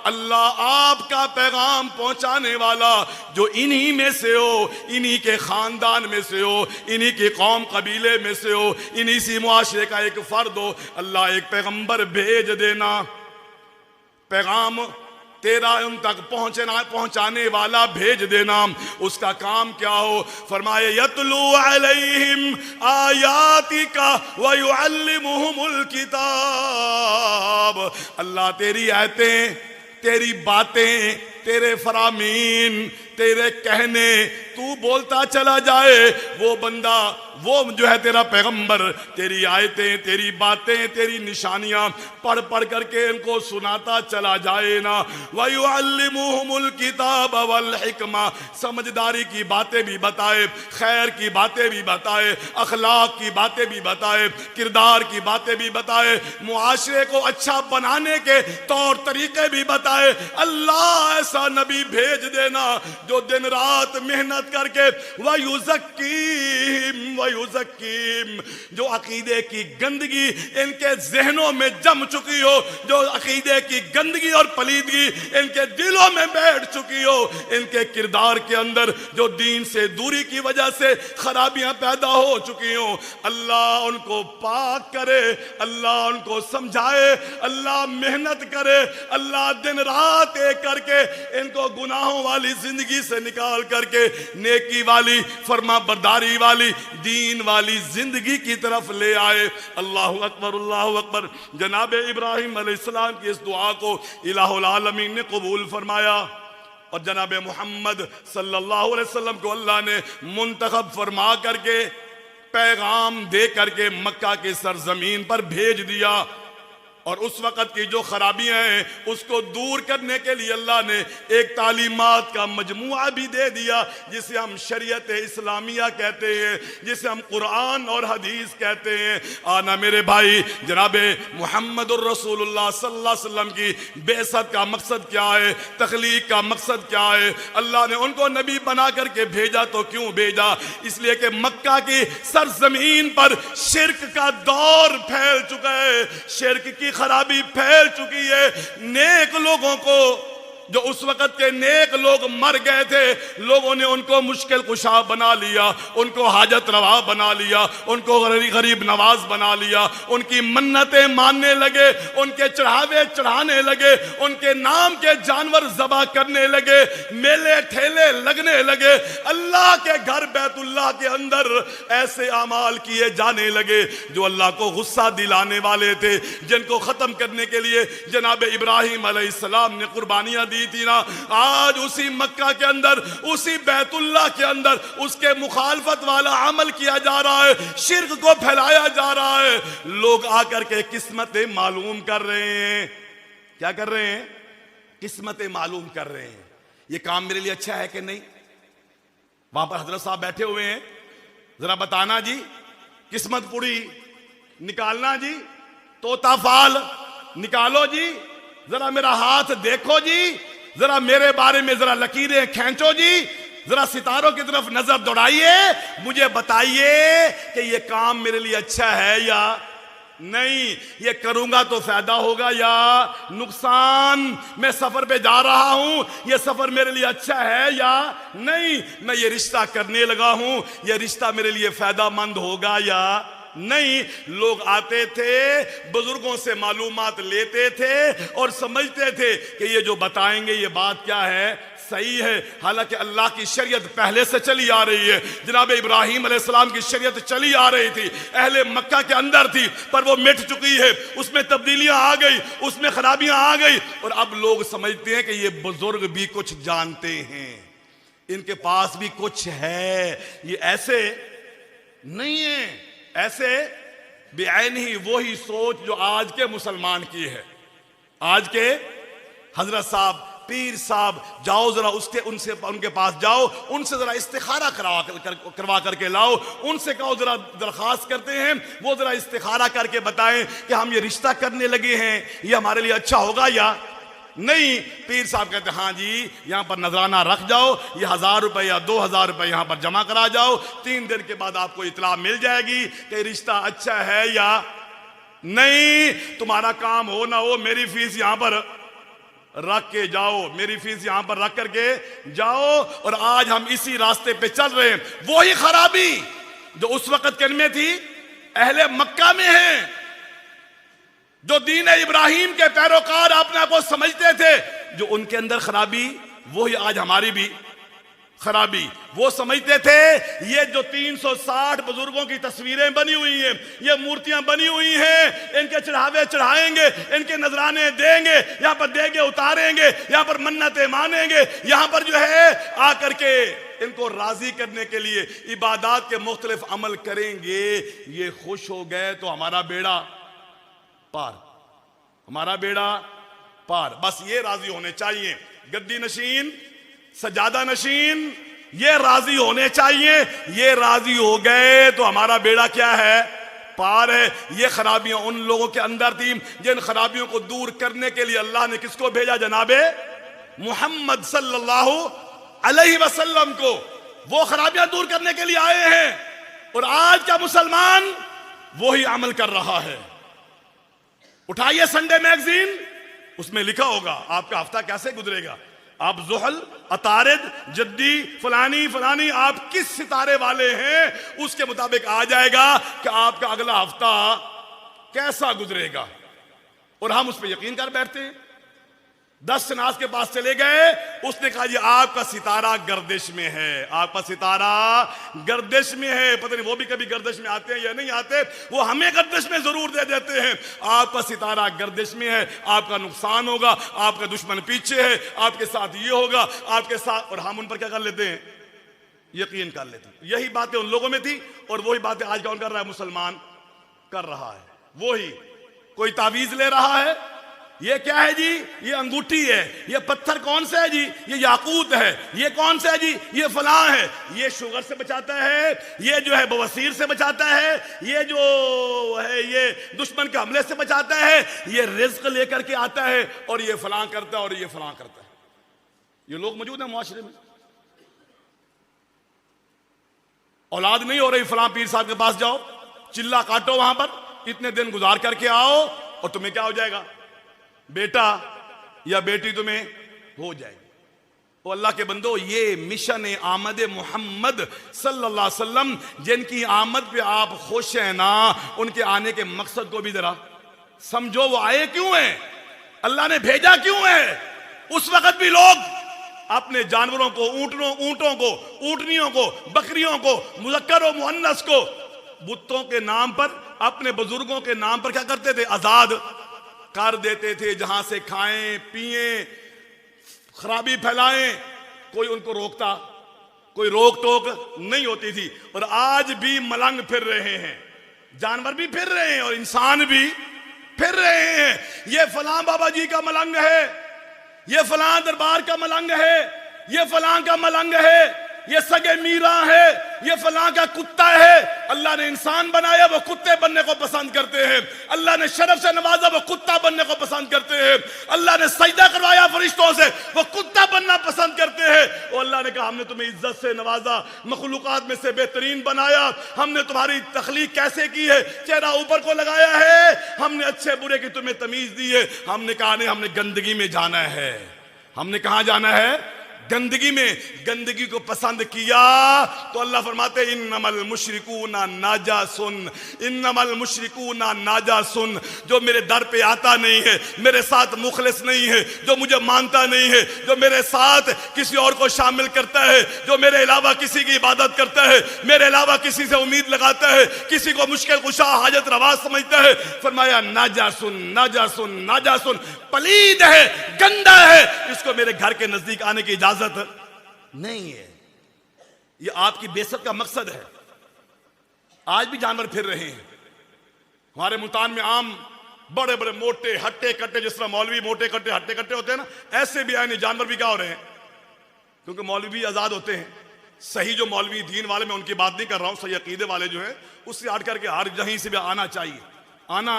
अल्लाह आपका पैगाम पहुंचाने वाला जो इन्हीं में से हो, इन्हीं के खानदान में से हो, इन्हीं के कौम कबीले में से हो, इन्हीं सी मुआशरे का एक फर्द हो। अल्लाह एक पैगंबर भेज देना, पैगाम तेरा उन तक पहुंचाने वाला भेज देना। उसका काम क्या हो? फरमाए यतलू अलैहिम आयातिका व युअल्लिमुहुमुल किताब। अल्लाह तेरी आयतें, तेरी बातें, तेरे फरामीन, तेरे कहने तू बोलता चला जाए, वो बंदा, वो जो है तेरा पैगंबर, तेरी आयतें, तेरी बातें, तेरी निशानियां पढ़ पढ़ करके इनको सुनाता चला जाए ना। वयुअल्लिमुहुमुल किताब वल हिकमा, समझदारी की बातें भी बताए, खैर की बातें भी बताए, अखलाक की बातें भी बताए, किरदार की बातें भी बताए, मुआशरे को अच्छा बनाने के तौर तरीके भी बताए। अल्लाह ऐसा नबी भेज देना जो दिन रात मेहनत करके वयुज़क्कीम, जो अकीदे की गंदगी इनके जहनों में जम चुकी हो, जो अकीदे की गंदगी और पलीदगी इनके दिलों में बैठ चुकी हो, इनके किरदार के अंदर जो दीन से दूरी की वजह से खराबियां पैदा हो चुकी हो, अल्लाह उनको पाक करे, अल्लाह उनको समझाए, अल्लाह मेहनत करे, अल्लाह दिन रात एक करके इनको गुनाहों वाली जिंदगी से निकाल करके नेकी वाली, फरमा बरदारी वाली, दीन वाली जिंदगी की तरफ ले आए। अल्लाहु अकबर, अल्लाहु अकबर। जनाब इब्राहिम अलैहिस्सलाम की इस दुआ को इलाहुल आलमीन ने कबूल फरमाया और जनाब मोहम्मद सल्लल्लाहु अलैहि वसल्लम को अल्लाह ने मुंतखब फरमा करके पैगाम दे करके मक्का के सरजमीन पर भेज दिया। और उस वक़्त की जो खराबियां हैं उसको दूर करने के लिए अल्लाह ने एक तालीमात का मजमुआ भी दे दिया, जिसे हम शरीयत इस्लामिया कहते हैं, जिसे हम कुरान और हदीस कहते हैं। आना मेरे भाई, जनाबे मुहम्मदुर रसूलुल्लाह सल्लल्लाहु अलैहि वसल्लम की बेअसत का मकसद क्या है, तख्लीक का मकसद क्या है? अल्लाह ने उनको नबी बना करके भेजा तो क्यों भेजा? इसलिए कि मक्का की सरजमीन पर शिर्क का दौर फैल चुका है, शिर्क की खराबी फैल चुकी है। नेक लोगों को जो उस वक्त के नेक लोग मर गए थे, लोगों ने उनको मुश्किल कुशा बना लिया, उनको हाजत रवा बना लिया, उनको गरीब नवाज बना लिया, उनकी मन्नतें मानने लगे, उनके चढ़ावे चढ़ाने लगे, उनके नाम के जानवर ज़बह करने लगे, मेले ठेले लगने लगे। अल्लाह के घर बैतुल्लाह के अंदर ऐसे अमाल किए जाने लगे जो अल्लाह को गुस्सा दिलाने वाले थे, जिनको खत्म करने के लिए जनाब इब्राहिम अलैहिस्सलाम ने कुर्बानियां दी थी ना। आज उसी मक्का के अंदर, उसी बैतुल्लाह के अंदर उसके मुखालफत वाला अमल किया जा रहा है, शिर्क को फैलाया जा रहा है। लोग आकर के किस्मतें मालूम कर रहे हैं। क्या कर रहे हैं? किस्मतें मालूम कर रहे हैं। ये काम मेरे लिए अच्छा है कि नहीं? वहां पर हजरत साहब बैठे हुए हैं, जरा बताना जी, किस्मत पुड़ी निकालना जी, तोता फाल निकालो जी, जरा मेरा हाथ देखो जी, जरा मेरे बारे में जरा लकीरें खींचो जी, जरा सितारों की तरफ नजर दौड़ाइए, मुझे बताइए कि ये काम मेरे लिए अच्छा है या नहीं, ये करूंगा तो फायदा होगा या नुकसान। मैं सफर पे जा रहा हूं, ये सफर मेरे लिए अच्छा है या नहीं, मैं ये रिश्ता करने लगा हूं, ये रिश्ता मेरे लिए फायदा मंद होगा या नहीं। लोग आते थे, बुजुर्गों से मालूमात लेते थे और समझते थे कि ये जो बताएंगे ये बात क्या है, सही है। हालांकि अल्लाह की शरीयत पहले से चली आ रही है। जनाब इब्राहिम अलैहिस्सलाम की शरीयत चली आ रही थी, अहले मक्का के अंदर थी, पर वो मिट चुकी है, उसमें तब्दीलियां आ गई, उसमें खराबियां आ गई। और अब लोग समझते हैं कि ये बुजुर्ग भी कुछ जानते हैं, इनके पास भी कुछ है। ये ऐसे नहीं है, ऐसे बेआइन ही वही सोच जो आज के मुसलमान की है। आज के हजरत साहब, पीर साहब, जाओ जरा उनसे उनके पास जाओ, उनसे जरा इस्तिखारा करवा करके लाओ, उनसे कहो जरा दरखास्त करते हैं, वो जरा इस्तिखारा करके बताएं कि हम ये रिश्ता करने लगे हैं, ये हमारे लिए अच्छा होगा या नहीं। पीर साहब कहते हैं हाँ जी, यहाँ पर नजराना रख जाओ, ये 1000 रुपए या 2000 रुपए यहाँ पर जमा करा जाओ, 3 दिन के बाद आपको इतला मिल जाएगी कि रिश्ता अच्छा है या नहीं। तुम्हारा काम हो ना हो, मेरी फीस यहाँ पर रख के जाओ, मेरी फीस यहां पर रख करके जाओ। और आज हम इसी रास्ते पे चल रहे हैं। वही खराबी जो उस वक्त के में थी, अहले मक्का में है, जो दीन इब्राहिम के पैरोकार अपने आप को समझते थे, जो उनके अंदर खराबी, वही आज हमारी भी खराबी। वो समझते थे ये जो 360 बुजुर्गों की तस्वीरें बनी हुई हैं, ये मूर्तियां बनी हुई हैं, इनके चढ़ावे चढ़ाएंगे, इनके नजराने देंगे, यहाँ पर देंगे उतारेंगे, यहाँ पर मन्नतें मानेंगे, यहाँ पर जो है आकर के इनको राजी करने के लिए इबादत के मुख्तलिफ अमल करेंगे। ये खुश हो गए तो हमारा बेड़ा पार, हमारा बेड़ा पार। बस ये राजी होने चाहिए। गद्दी नशीन, सजादा नशीन, ये राजी होने चाहिए। ये राजी हो गए तो हमारा बेड़ा क्या है, पार है। ये खराबियां उन लोगों के अंदर थी, जिन खराबियों को दूर करने के लिए अल्लाह ने किसको भेजा, जनाबे मोहम्मद सल्लल्लाहु अलैहि वसल्लम को। वो खराबियां दूर करने के लिए आए हैं और आज का मुसलमान वही अमल कर रहा है। उठाइए संडे मैगजीन, उसमें लिखा होगा आपका हफ्ता कैसे गुजरेगा। आप जुहल, अतारिद, जद्दी, फलानी फलानी, आप किस सितारे वाले हैं, उसके मुताबिक आ जाएगा कि आपका अगला हफ्ता कैसा गुजरेगा। और हम उस पर यकीन कर बैठते हैं। 10 शनास के पास चले गए, उसने कहा जी आपका सितारा गर्दिश में है, आपका सितारा गर्दिश में है। पता नहीं वो भी कभी गर्दिश में आते हैं या नहीं आते, वो हमें गर्दिश में जरूर दे देते हैं। आपका सितारा गर्दिश में है, आपका नुकसान होगा, आपका दुश्मन पीछे है, आपके साथ ये होगा, आपके साथ। और हम उन पर क्या कर लेते हैं, यकीन कर लेते हैं। यही बातें उन लोगों में थी और वही बातें आज कौन कर रहा है, मुसलमान कर रहा है। वही कोई तावीज ले रहा है, ये क्या है जी, ये अंगूठी है, ये पत्थर कौन सा है जी, ये याकूत है, ये कौन सा है जी, ये फलां है, ये शुगर से बचाता है, ये जो है बवासीर से बचाता है, ये जो है ये दुश्मन के हमले से बचाता है, ये रिज्क लेकर के आता है, और ये फलां करता है और ये फलां करता है। ये लोग मौजूद हैं मुआशरे में। औलाद नहीं हो रही, फलां पीर साहब के पास जाओ, चिल्ला काटो वहां पर, इतने दिन गुजार करके आओ और तुम्हें क्या हो जाएगा, बेटा या बेटी तुम्हें हो जाएगी। ओ अल्लाह के बंदो, ये मिशन आमद मोहम्मद सल्लल्लाहु अलैहि वसल्लम, जिनकी आमद पे आप खुश हैं ना, उनके आने के मकसद को भी जरा समझो। वो आए क्यों हैं, अल्लाह ने भेजा क्यों है। उस वक्त भी लोग अपने जानवरों को, ऊंटों को, ऊंटनियों को, बकरियों को, मुज़क्कर और मुअन्नस को बुतों के नाम पर, अपने बुजुर्गों के नाम पर क्या करते थे, आजाद कर देते थे। जहां से खाएं पिएं, खराबी फैलाएं, कोई उनको रोकता, कोई रोक टोक नहीं होती थी। और आज भी मलंग फिर रहे हैं, जानवर भी फिर रहे हैं और इंसान भी फिर रहे हैं। ये फलां बाबा जी का मलंग है, ये फलां दरबार का मलंग है, ये फलां का मलंग है, ये सगे मीरा है, ये फलां का कुत्ता है। अल्लाह ने इंसान बनाया, वो कुत्ते बनने को पसंद करते हैं। अल्लाह ने शरफ से नवाजा, वो कुत्ता बनने को पसंद करते हैं। अल्लाह ने सजदा करवाया फरिश्तों से, वो कुत्ता बनना पसंद करते हैं। और अल्लाह ने कहा हमने तुम्हें इज्जत से नवाजा, मखलूकात में से बेहतरीन बनाया, हमने तुम्हारी तखलीक कैसे की है, चेहरा ऊपर को लगाया है, हमने अच्छे बुरे की तुम्हें तमीज दी है। हमने कहा नहीं, हमने गंदगी में जाना है। हमने कहां जाना है, गंदगी में। गंदगी को पसंद किया तो अल्लाह फरमाते इन्नमल मुशरिकूना नाजासुन, इन्नमल मुशरिकूना नाजासुन। जो मेरे दर पे आता नहीं है, मेरे साथ मुखलिस नहीं है, जो मुझे मानता नहीं है, जो मेरे साथ किसी और को शामिल करता है, जो मेरे अलावा किसी की इबादत करता है, मेरे अलावा किसी से उम्मीद लगाता है, किसी को मुश्किल कुशा हाजत रवा समझता है, फरमाया नाजासुन नाजासुन नाजासुन, पलीद है, गंदा है, इसको मेरे घर के नजदीक आने की इजाजत नहीं है। ये आपकी बेइज्जत का मकसद है। आज भी जानवर फिर रहे हैं हमारे मुल्तान में। आम बड़े बड़े मोटे हट्टे कट्टे, जिस तरह मौलवी मोटे कट्टे हट्टे कट्टे होते हैं ना, ऐसे भी आए जानवर भी क्या हो रहे हैं, क्योंकि मौलवी भी आजाद होते हैं। सही जो मौलवी दीन वाले, मैं उनकी बात नहीं कर रहा हूं, सही अकीदे वाले जो है, उससे हट करके हर जहीं से भी आना चाहिए, आना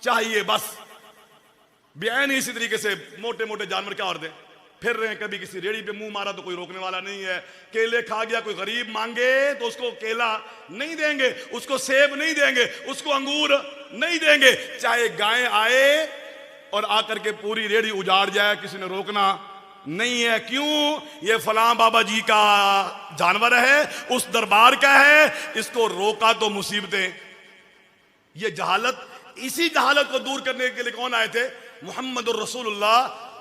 चाहिए। बस बेआईन इसी तरीके से मोटे मोटे जानवर क्या और दें, फिर रहे हैं। कभी किसी रेड़ी पे मुंह मारा तो कोई रोकने वाला नहीं है। केले खा गया, कोई गरीब मांगे तो उसको केला नहीं देंगे, उसको सेब नहीं देंगे, उसको अंगूर नहीं देंगे। चाहे गाय आए और आकर के पूरी रेड़ी उजाड़ जाए, किसी ने रोकना नहीं है। क्यों, ये फलां बाबा जी का जानवर है, उस दरबार का है, इसको रोका तो मुसीबतें। ये जहालत, इसी जहालत को दूर करने के लिए कौन आए थे, मुहम्मदुर रसूलुल्लाह।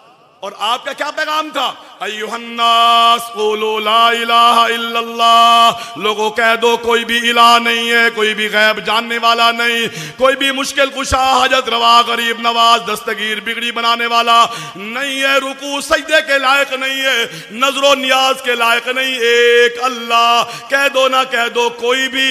और आपका क्या पैगाम था, अय्युहन्नास क़ूलू ला इलाहा इल्लल्लाह, लोगों कह दो कोई भी इलाह नहीं है, कोई भी गैब जानने वाला नहीं, कोई भी मुश्किल कुशा हाजत रवा गरीब नवाज दस्तगीर बिगड़ी बनाने वाला नहीं है, रुकू सजदे के लायक नहीं है, नजरो नियाज के लायक नहीं, एक अल्लाह। कह दो ना कह दो, कोई भी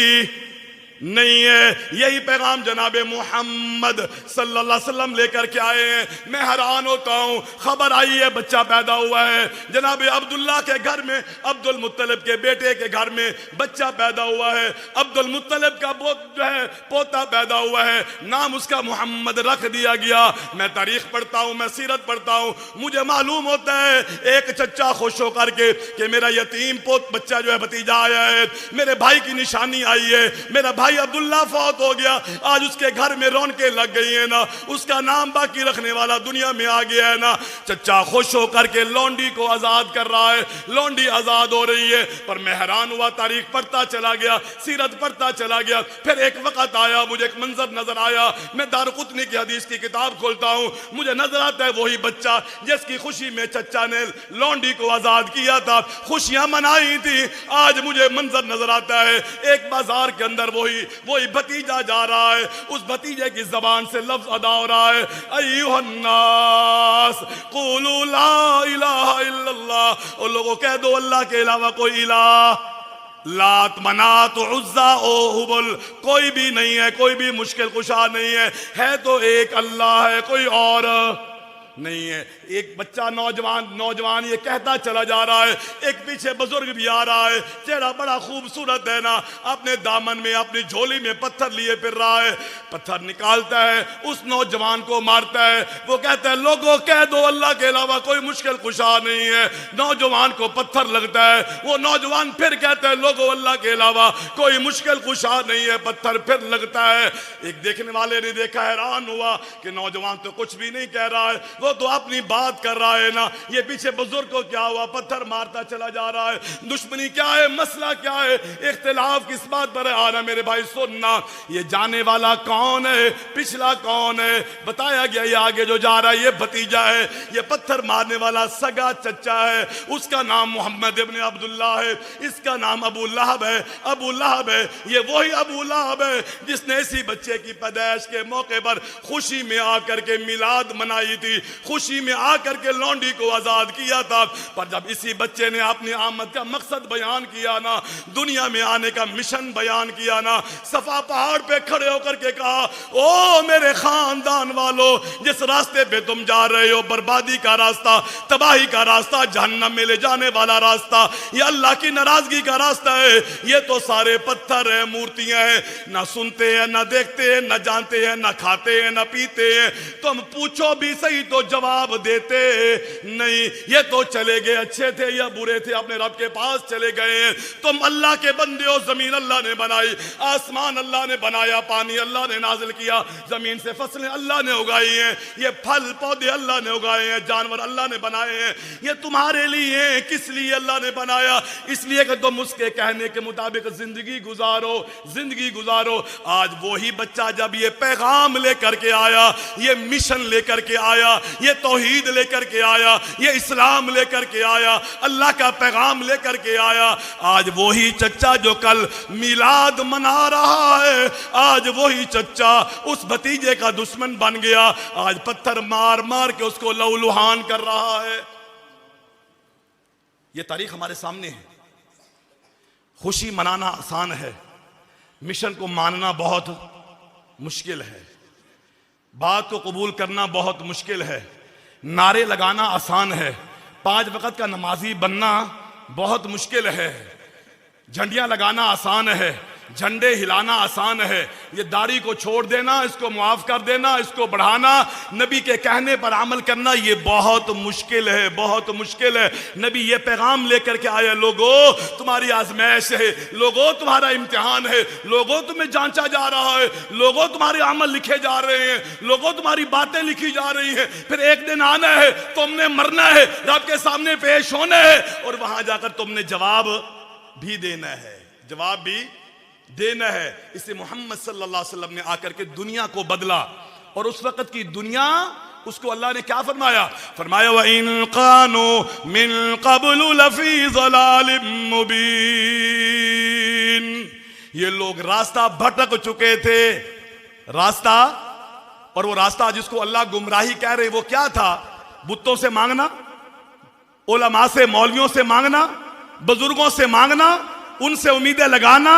नहीं है। यही पैगाम जनाबे मोहम्मद सल्लल्लाहु अलैहि वसल्लम लेकर के आए हैं। मैं हैरान होता हूँ, खबर आई है बच्चा पैदा हुआ है, जनाबे अब्दुल्ला के घर में, अब्दुल मुत्तलिब के बेटे के घर में बच्चा पैदा हुआ है। अब्दुल मुत्तलिब का जो है पोता पैदा हुआ है, नाम उसका मोहम्मद रख दिया गया। मैं तारीख पढ़ता हूँ, मैं सीरत पढ़ता हूँ, मुझे मालूम होता है एक चच्चा खुश होकर के कि मेरा यतीम पोत बच्चा जो है भतीजा आया है, मेरे भाई की निशानी आई है, मेरा भाई अब्दुल्ला फौत हो गया, आज उसके घर में रौनकें लग गई है ना, उसका नाम बाकी रखने वाला दुनिया में आ गया है ना। चच्चा खुश होकर के लौंडी को आजाद कर रहा है, लौंडी आजाद हो रही है। पर मैं हैरान हुआ, तारीख पढ़ता चला गया, सीरत पढ़ता चला गया। फिर एक वक्त आया, मुझे एक मंजर नजर आया, मैं दारकुतनी की हदीस की किताब खोलता हूं, मुझे नजर आता है वही बच्चा जिसकी खुशी में चच्चा ने लौंडी को आजाद किया था, खुशियां मनाई थी। आज मुझे मंजर नजर आता है, एक बाजार के अंदर वही भतीजा जा रहा है, उस भतीजे की जबान से लफ्ज अदा हो रहा है, अय्युहन्नास क़ूलू ला इलाहा इल्लल्लाह, और लोगों कह दो अल्लाह के अलावा कोई इलाह, लात मनात उज़्ज़ा ओ हुबल, कोई भी नहीं है, कोई भी मुश्किल कुशा नहीं है तो एक अल्लाह है, कोई और नहीं है। एक बच्चा नौजवान ये कहता चला जा रहा है, एक पीछे बुजुर्ग भी आ रहा है, चेहरा बड़ा खूबसूरत है ना, अपने दामन में अपनी झोली में पत्थर लिए फिर रहा है, पत्थर निकालता है, उस नौजवान को मारता है। वो कहता है लोगों कह दो अल्लाह के अलावा कोई मुश्किल कुशा नहीं है। नौजवान को पत्थर लगता है, वो नौजवान फिर कहता है लोगों अल्लाह के अलावा कोई मुश्किल कुशा नहीं है, पत्थर फिर लगता है। एक देखने वाले ने देखा, हैरान हुआ कि नौजवान तो कुछ भी नहीं कह रहा है। वो वो तो अपनी बात कर रहा है ना, ये पीछे बुजुर्ग को क्या हुआ, पत्थर मारता चला जा रहा है। दुश्मनी क्या है, मसला क्या है, इख्तिलाफ किस बात पर है? आना मेरे भाई सुनना, ये जाने वाला कौन है, पिछला कौन है, बताया गया। ये आगे जो जा रहा है ये भतीजा है, ये पत्थर मारने वाला सगा चचा है, उसका नाम मोहम्मद इब्न अब्दुल्लाह है, इसका नाम अबू लहब है। अबू लहब है, ये वही अबू लहब है जिसने इसी बच्चे की पैदाइश के मौके पर खुशी में आकर के मिलाद मनाई थी, खुशी में आकर के लौंडी को आजाद किया था। पर जब इसी बच्चे ने अपनी आमद का मकसद बयान किया ना, दुनिया में आने का मिशन बयान किया ना, सफा पहाड़ पे खड़े होकर के कहा, ओ मेरे खानदान वालों, जिस रास्ते पे तुम जा रहे हो बर्बादी का रास्ता, तबाही का रास्ता, जहन्नम में ले जाने वाला रास्ता, ये अल्लाह की नाराजगी का रास्ता है। ये तो सारे पत्थर है, मूर्तियां हैं, ना सुनते हैं, ना देखते हैं, ना जानते हैं, ना खाते हैं, ना पीते हैं। तुम पूछो भी सही तो जवाब देते नहीं। ये तो चले गए, अच्छे थे या बुरे थे, अपने रब के पास चले गए। तुम अल्लाह के बंदे हो, जमीन अल्लाह ने बनाई, आसमान अल्लाह ने बनाया, पानी अल्लाह ने नाजिल किया, जमीन से फसलें अल्लाह ने उगाई हैं, ये फल पौधे अल्लाह ने उगाए हैं, जानवर अल्लाह ने बनाए हैं। ये तुम्हारे लिए, किस लिए अल्लाह ने बनाया? इसलिए कि तुम उसके कहने के मुताबिक जिंदगी गुजारो, जिंदगी गुजारो। आज वही बच्चा जब ये पैगाम लेकर के आया, ये मिशन लेकर के आया, ये तौहीद लेकर के आया, ये इस्लाम लेकर के आया, अल्लाह का पैगाम लेकर के आया, आज वही चच्चा जो कल मिलाद मना रहा है, आज वही चच्चा उस भतीजे का दुश्मन बन गया। आज पत्थर मार मार के उसको लहूलुहान कर रहा है। ये तारीख हमारे सामने है। खुशी मनाना आसान है, मिशन को मानना बहुत मुश्किल है, बात को कबूल करना बहुत मुश्किल है। नारे लगाना आसान है, 5 वक्त का नमाजी बनना बहुत मुश्किल है। झंडियां लगाना आसान है, झंडे हिलाना आसान है। ये दाढ़ी को छोड़ देना, इसको मुआफ कर देना, इसको बढ़ाना, नबी के कहने पर अमल करना, ये बहुत मुश्किल है, बहुत मुश्किल है। नबी ये पैगाम लेकर के आए, लोगों तुम्हारी आजमाइश है, लोगों तुम्हारा इम्तिहान है, लोगों तुम्हें जांचा जा रहा है, लोगों तुम्हारे अमल लिखे जा रहे हैं, लोगों तुम्हारी बातें लिखी जा रही हैं। फिर एक दिन आना है, तुमने मरना है, रब के सामने पेश होना है, और वहां जाकर तुमने जवाब भी देना है, जवाब भी देना है। इससे मोहम्मद सल्लल्लाहु अलैहि वसल्लम ने आकर के दुनिया को बदला, और उस वक्त की दुनिया, उसको अल्लाह ने क्या फरमाया? फरमाया व इन कानू मिन क़ब्लु लफ़ी ज़लालिम मुबीन। ये लोग रास्ता भटक चुके थे, रास्ता, और वो रास्ता जिसको अल्लाह गुमराही कह रहे, वो क्या था? बुतों से मांगना, उलमा से, मौलवियों से मांगना, बुजुर्गों से मांगना, उनसे उम्मीदें लगाना,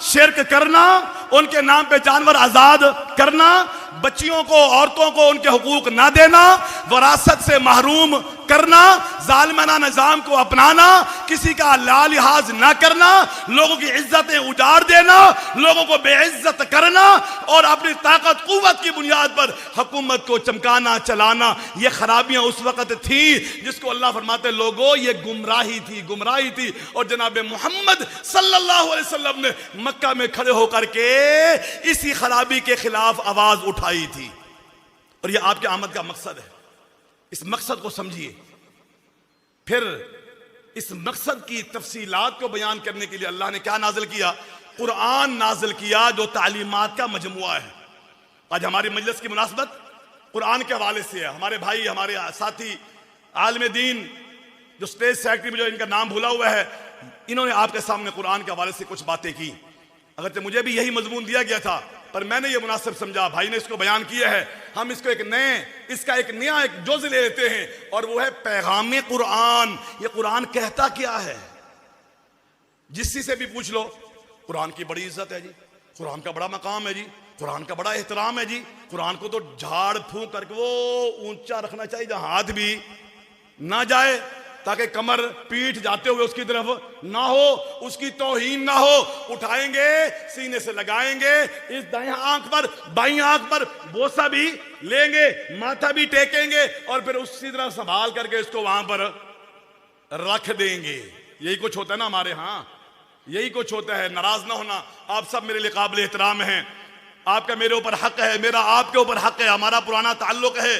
शिर्क करना, उनके नाम पे जानवर आजाद करना, बच्चियों को, औरतों को उनके हुकूक ना देना, वरासत से महरूम करना, जालिमाना निजाम को अपनाना, किसी का ला लिहाज ना करना, लोगों की इज्जतें उजाड़ देना, लोगों को बेइज्जत करना, और अपनी ताकत कुव्वत की बुनियाद पर हुकूमत को चमकाना, चलाना, ये खराबियां उस वक्त थी जिसको अल्लाह फरमाते, लोगों ये गुमराही थी, गुमराही थी। और जनाब मोहम्मद सल्लल्लाहु अलैहि वसल्लम ने मक्का में खड़े होकर के इसी खराबी के खिलाफ आवाज उठाई थी। और ये आपके आमद का मकसद है, इस मकसद को समझिए। फिर इस मकसद की तफसीलात को बयान करने के लिए अल्लाह ने क्या नाजिल किया? कुरान नाजिल किया, जो तालीमात का मजमुआ है। आज हमारी मजलिस की मुनासबत कुरान के हवाले से है। हमारे भाई, हमारे साथी आलिम दीन जो स्टेज सेक्रेटरी में, जो इनका नाम भूला हुआ है, इन्होंने आपके सामने कुरान के हवाले से कुछ बातें की। अगर मुझे भी यही मजमून दिया गया था, पर मैंने ये मुनासिब समझा, भाई ने इसको बयान किया है, हम इसको इसका एक नया एक जुज़ ले लेते हैं, और वो है पैगाम कुरान। ये कुरान कहता क्या है? जिससे से भी पूछ लो, कुरान की बड़ी इज्जत है जी, कुरान का बड़ा मकाम है जी, कुरान का बड़ा एहतराम है जी, कुरान को तो झाड़ फूंक करके वो ऊंचा रखना चाहिए जहां हाथ भी ना जाए, ताकि कमर पीठ जाते हुए उसकी तरफ ना हो, उसकी तौहीन ना हो। उठाएंगे, सीने से लगाएंगे, इस दाईं आंख पर, बाईं आंख पर बोसा भी लेंगे, माथा भी टेकेंगे, और फिर उसी तरह संभाल करके इसको वहां पर रख देंगे। यही कुछ होता है ना हमारे यहाँ, यही कुछ होता है। नाराज ना होना, आप सब मेरे लिए काबिल एहतराम हैं, आपका मेरे ऊपर हक है, मेरा आपके ऊपर हक है, हमारा पुराना ताल्लुक है।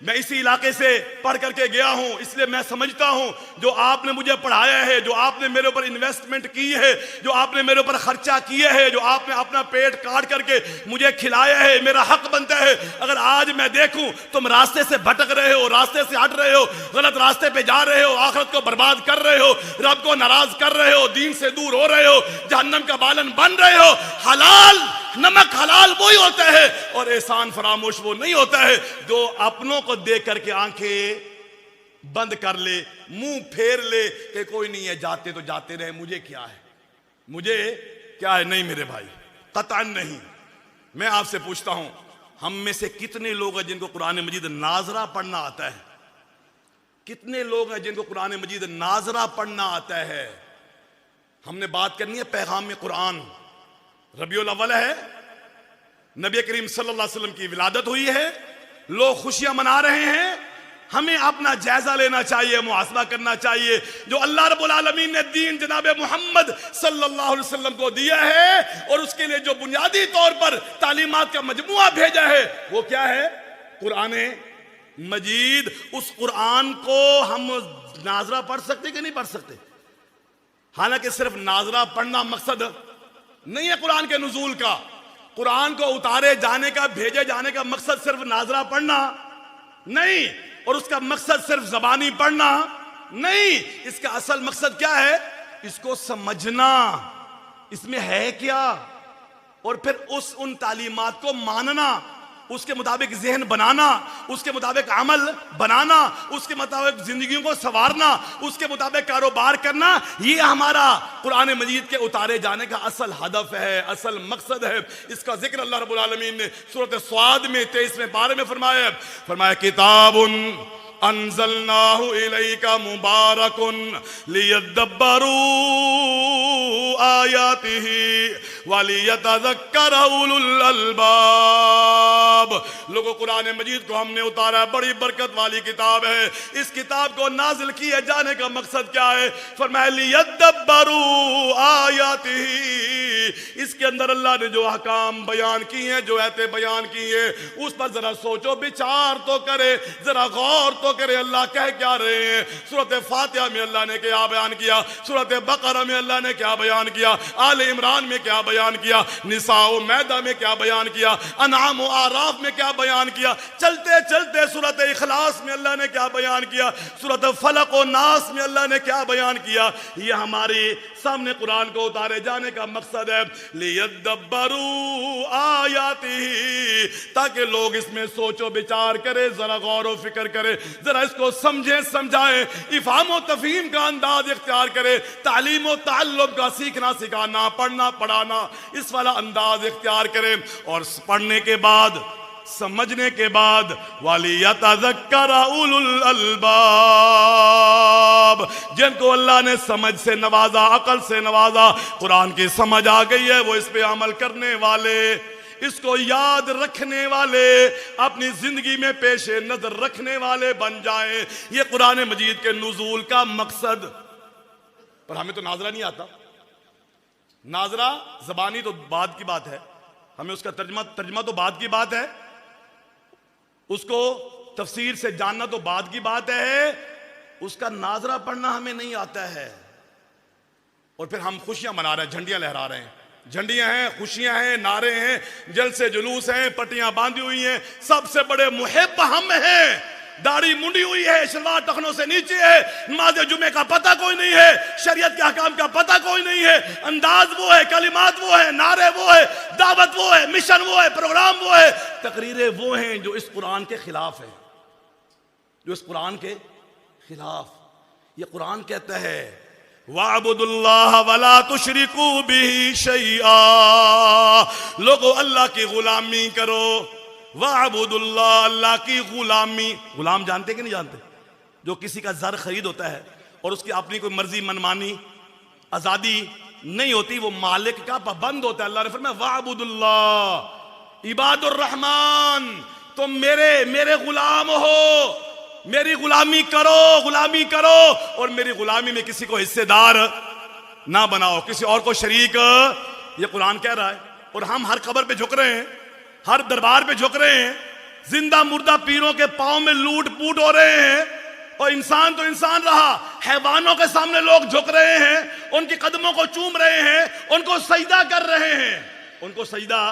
मैं इसी इलाके से पढ़ करके गया हूं, इसलिए मैं समझता हूं जो आपने मुझे पढ़ाया है, जो आपने मेरे ऊपर इन्वेस्टमेंट की है, जो आपने मेरे ऊपर खर्चा किया है, जो आपने अपना पेट काट करके मुझे खिलाया है, मेरा हक बनता है। अगर आज मैं देखूं तुम रास्ते से भटक रहे हो, रास्ते से हट रहे हो, गलत रास्ते पे जा रहे हो, आखिरत को बर्बाद कर रहे हो, रब को नाराज कर रहे हो, दीन से दूर हो रहे हो, जहन्नम का बालन बन रहे हो, हलाल नमक हलाल वही होता है और एहसान फरामोश वो नहीं होता है जो अपनों को देख करके आंखें बंद कर ले, मुंह फेर ले कि कोई नहीं है, जाते तो जाते रहे, मुझे क्या है, मुझे क्या है। नहीं मेरे भाई, कतन नहीं। मैं आपसे पूछता हूं, हम में से कितने लोग हैं जिनको कुरान मजीद नाजरा पढ़ना आता है? कितने लोग हैं जिनको कुरान मजीद नाजरा पढ़ना आता है? हमने बात करनी है पैगाम में कुरान। रबीउल अव्वल है, नबी करीम सल्लल्लाहु अलैहि वसल्लम की विलादत हुई है, लोग खुशियां मना रहे हैं। हमें अपना जायजा लेना चाहिए, मुहासबा करना चाहिए। जो अल्लाह रब्बुल आलमीन ने दीन जनाब मोहम्मद सल्लल्लाहु अलैहि वसल्लम को दिया है और उसके लिए जो बुनियादी तौर पर तालीमात का मजमुआ भेजा है वो क्या है? कुरान मजीद। उस कुरान को हम नाजरा पढ़ सकते कि नहीं पढ़ सकते? हालांकि सिर्फ नाजरा पढ़ना मकसद नहीं है कुरान के नुज़ूल का। कुरान को उतारे जाने का, भेजे जाने का मकसद सिर्फ नाजरा पढ़ना नहीं, और उसका मकसद सिर्फ जबानी पढ़ना नहीं। इसका असल मकसद क्या है? इसको समझना, इसमें है क्या, और फिर उन तालीमात को मानना, उसके मुताबिक जहन बनाना, उसके मुताबिक अमल बनाना, उसके मुताबिक जिंदगियों को संवारना, उसके मुताबिक कारोबार करना। ये हमारा कुरान मजीद के उतारे जाने का असल हदफ है, असल मकसद है। इसका जिक्र अल्लाह रब्बुल आलमीन ने सूरत स्वाद में 23वें पारे में फरमाया किताबुन अंज़लनाहु इलैका मुबारकुन लियद्दब्बरू आयातिही वलियतज़क्कर उलुल अलबाब। लोगों, कुरान मजीद को हमने उतारा, बड़ी बरकत वाली किताब है। इस किताब को नाजिल किए जाने का मकसद क्या है? फरमाया लियद्दब्बरू आयातिही। इसके अंदर अल्लाह ने जो अहकाम बयान किए हैं, जो आयतें बयान की हैं, उस पर जरा सोचो विचार तो करे, जरा गौर तो करे। अल्लाह कह क्या रहे हैं? सूरत फातिहा में अल्लाह ने क्या बयान किया, सूरत बकरा में अल्लाह ने क्या बयान किया, आले इमरान में क्या बयान किया, निसाओ मैदा में क्या बयान किया, अनाम और आराफ में क्या बयान किया, चलते चलते सूरत इखलास में अल्लाह ने क्या बयान किया, सूरत फलक और नास में अल्लाह ने क्या बयान किया। ये हमारे सामने कुरान को उतारे जाने का मकसद है, लियद्दब्बरू आयातिही, ताकि लोग इसमें सोचो विचार करे, जरा गौर व फिक्र करे, जरा इसको समझे समझाए, इफहाम व तफहीम का अंदाज इख्तियार करे, तालीम व ताल्लुम का सीखना सिखाना, पढ़ना पढ़ाना, इस वाला अंदाज इख्तियार करे। और पढ़ने के बाद, समझने के बाद वलियतज़क्कर उलुल अलबाब, जिनको अल्लाह ने समझ से नवाजा, अकल से नवाजा, कुरान की समझ आ गई है, वो इस पे अमल करने वाले, इसको याद रखने वाले, अपनी जिंदगी में पेशे नजर रखने वाले बन जाएं। ये कुरान मजीद के नुज़ूल का मकसद। पर हमें तो नाजरा नहीं आता। नाजरा जबानी तो बाद की बात है, हमें उसका तर्जमा तो बाद की बात है, उसको तफसीर से जानना तो बाद की बात है, उसका नाजरा पढ़ना हमें नहीं आता है। और फिर हम खुशियां मना रहे हैं, झंडियां लहरा रहे हैं, झंडियां हैं, खुशियां हैं, नारे हैं, जलसे जुलूस हैं, पट्टियां बांधी हुई हैं, सबसे बड़े मुहिब हम हैं। दाढ़ी मुंडी हुई है, शलवार टखनों से नीचे है, नमाज जुमे का पता कोई नहीं है, शरीयत के अहकाम का पता कोई नहीं है, अंदाज वो है, कलिमात वो है, नारे वो है, दावत वो है, मिशन वो है, प्रोग्राम वो है, तकरीरें वो हैं जो इस कुरान के खिलाफ है, जो इस कुरान के खिलाफ। ये कुरान कहता है वाबुदुल्लाह वला तुशरिकू बिही शैआ, लोगों अल्लाह की गुलामी करो। वाबुदुल्लाह, अल्लाह की गुलामी। गुलाम जानते कि नहीं जानते? जो किसी का ज़र खरीद होता है और उसकी अपनी कोई मर्जी मनमानी आज़ादी नहीं होती, वो मालिक का पाबंद होता है। अल्लाह ने फरमाया वाबुदुल्लाह इबादुर रहमान, तुम मेरे गुलाम हो, मेरी गुलामी करो और मेरी गुलामी में किसी को हिस्सेदार ना बनाओ, किसी और को शरीक। ये कुरान कह रहा है। और हम हर कब्र पे झुक रहे हैं, हर दरबार पे झुक रहे हैं, जिंदा मुर्दा पीरों के पांव में लूट पूट हो रहे हैं, और इंसान तो इंसान रहा, हैवानों के सामने लोग झुक रहे हैं, उनके कदमों को चूम रहे हैं, उनको सजदा कर रहे हैं, उनको सजदा।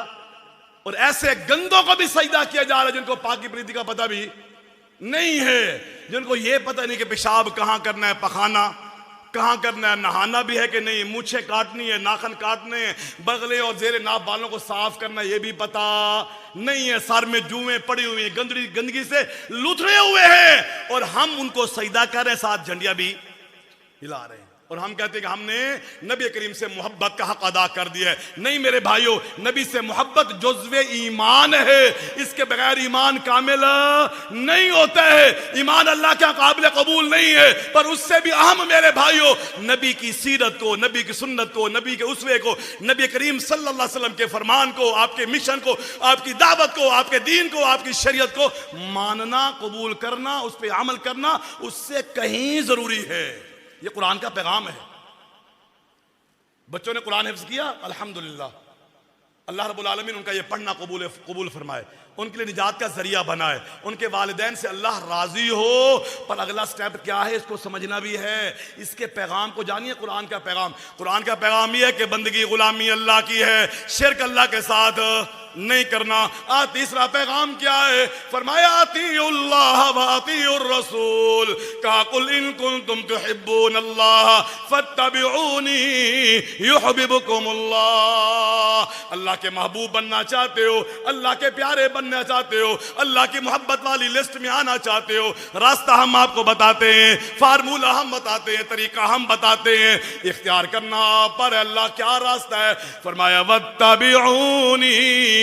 और ऐसे गंदों को भी सजदा किया जा रहा है जिनको पाक की प्रीति का पता भी नहीं है, जिनको यह पता नहीं कि पेशाब कहां करना है, पखाना कहां करना है, नहाना भी है कि नहीं, मूछें काटनी है, नाखन काटने हैं, बगले और जेरे नाप बालों को साफ करना ये भी पता नहीं है, सर में जुएं पड़ी हुई हैं, गंदगी से लुथरे हुए हैं, और हम उनको सजदा कर रहे हैं, साथ झंडियां भी हिला रहे हैं, और हम कहते हैं कि हमने नबी करीम से मोहब्बत का हक अदा कर दिया है। नहीं मेरे भाइयों, नबी से मोहब्बत जुज़्वे ईमान है, इसके बगैर ईमान कामिल नहीं होता है। ईमान अल्लाह का काबिल कबूल नहीं है, पर उससे भी अहम मेरे भाइयों, नबी की सीरत को, नबी की सुन्नत को, नबी के उसवे को, नबी करीम सल्लल्लाहु अलैहि वसल्लम के फरमान को, आपके मिशन को, आपकी दावत को, आपके दीन को, आपकी शरीयत को मानना, कबूल करना, उस पर अमल करना उससे कहीं जरूरी है। ये कुरान का पैगाम है। बच्चों ने कुरान हिफ्ज़ किया, अल्हम्दुलिल्लाह, अल्लाह रब्बुल आलमीन उनका ये पढ़ना कबूल फरमाए, उनके लिए निजात का जरिया बनाए, उनके वालिदैन से अल्लाह राजी हो। पर अगला स्टेप क्या है, इसको समझना भी है, इसके पैगाम को जानिए। कुरान का पैगाम, कुरान का पैगाम ये है कि बंदगी गुलामी अल्लाह की है, शिर्क अल्लाह के साथ नहीं करना। तीसरा पैगाम क्या है, फरमाया अतीउल्लाह व अतीउर रसूल, का कुल इन कुंतुम तुहिब्बूनल्लाह फत्तबिऊनी युहिब्बुकुमुल्लाह। अल्लाह के महबूब बनना चाहते हो, अल्लाह के प्यारे बनना चाहते हो, अल्लाह की मोहब्बत वाली लिस्ट में आना चाहते हो, रास्ता हम आपको बताते हैं, फार्मूला हम बताते हैं, तरीका हम बताते हैं, इख्तियार करना पर अल्लाह क्या रास्ता है। फरमाया वत्तबिऊनी,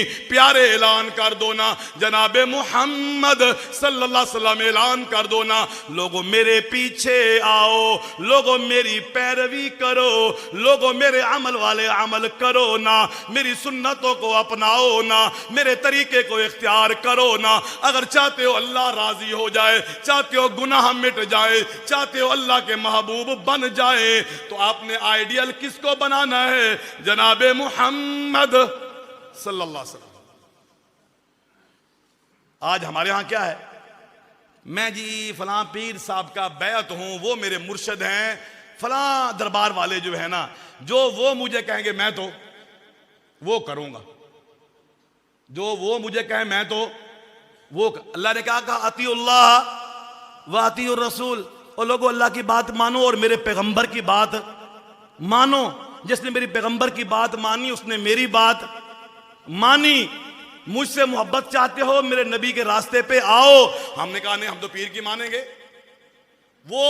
प्यारे ऐलान कर दो ना, जनाबे मोहम्मद सल्लल्लाहु अलैहि वसल्लम ऐलान कर दो ना, लोगों मेरे पीछे आओ, लोगों मेरी पैरवी करो, लोगों मेरे अमल वाले अमल करो ना, मेरी सुन्नतों को अपनाओ ना, मेरे तरीके को इख्तियार करो ना। अगर चाहते हो अल्लाह राजी हो जाए, चाहते हो गुनाह मिट जाए, चाहते हो अल्लाह के महबूब बन जाए, तो आपने आइडियल किसको बनाना है, जनाबे मोहम्मद सल्लल्लाहु अलैहि वसल्लम। आज हमारे यहां क्या है, मैं जी फलां पीर साहब का बैत हूं, वो मेरे मुर्शिद हैं, फलां दरबार वाले जो है ना, जो वो मुझे कहेंगे मैं तो वो करूंगा, जो वो मुझे कहे मैं तो वो। अल्लाह ने क्या कहा, अतीउल्लाह व अतीउर रसूल, और लोगों अल्लाह की बात मानो और मेरे पैगंबर की बात मानो। जिसने मेरी पैगंबर की बात मानी उसने मेरी बात मानी। मुझसे मोहब्बत चाहते हो, मेरे नबी के रास्ते पे आओ। हमने कहा नहीं, हम तो पीर की मानेंगे, वो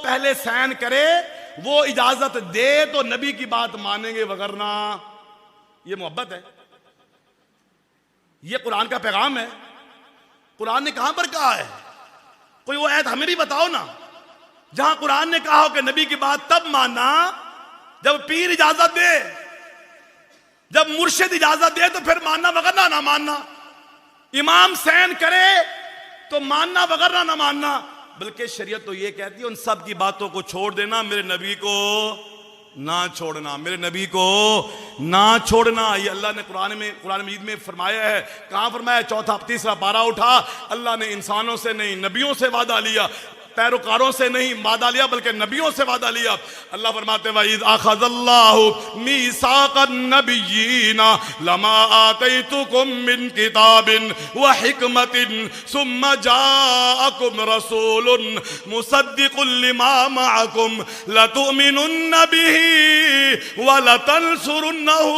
पहले सैन करे, वो इजाजत दे तो नबी की बात मानेंगे, वगरना। ये मोहब्बत है, ये कुरान का पैगाम है। कुरान ने कहां पर कहा है, कोई वो ऐत हमें भी बताओ ना, जहां कुरान ने कहा हो कि नबी की बात तब मानना जब पीर इजाजत दे, जब मुर्शिद इजाजत दे तो फिर मानना, वगरना ना मानना। इमाम सैन करे तो मानना, वगरना ना मानना। बल्कि शरीयत तो ये कहती है उन सब की बातों को छोड़ देना, मेरे नबी को ना छोड़ना, मेरे नबी को ना छोड़ना। ये अल्लाह ने कुरान मजीद में फरमाया है। कहां फरमाया, चौथा तीसरा पारा उठा, अल्लाह ने इंसानों से नहीं नबियों से वादा लिया, पैरोकारों से नहीं वादा लिया बल्कि नबियों से वादा लिया। अल्लाह फरमाते वईद अखज़ल्लाहु मीसाक़न नबिय्यीना लमा आतैतुकुम मिन किताबिन व हिकमतिन सुम्मा जाअकुम रसूलुन मुसद्दिकुल लिमा मअकुम लतुमिनुन्न बिही व लतंसुरुन्नहु।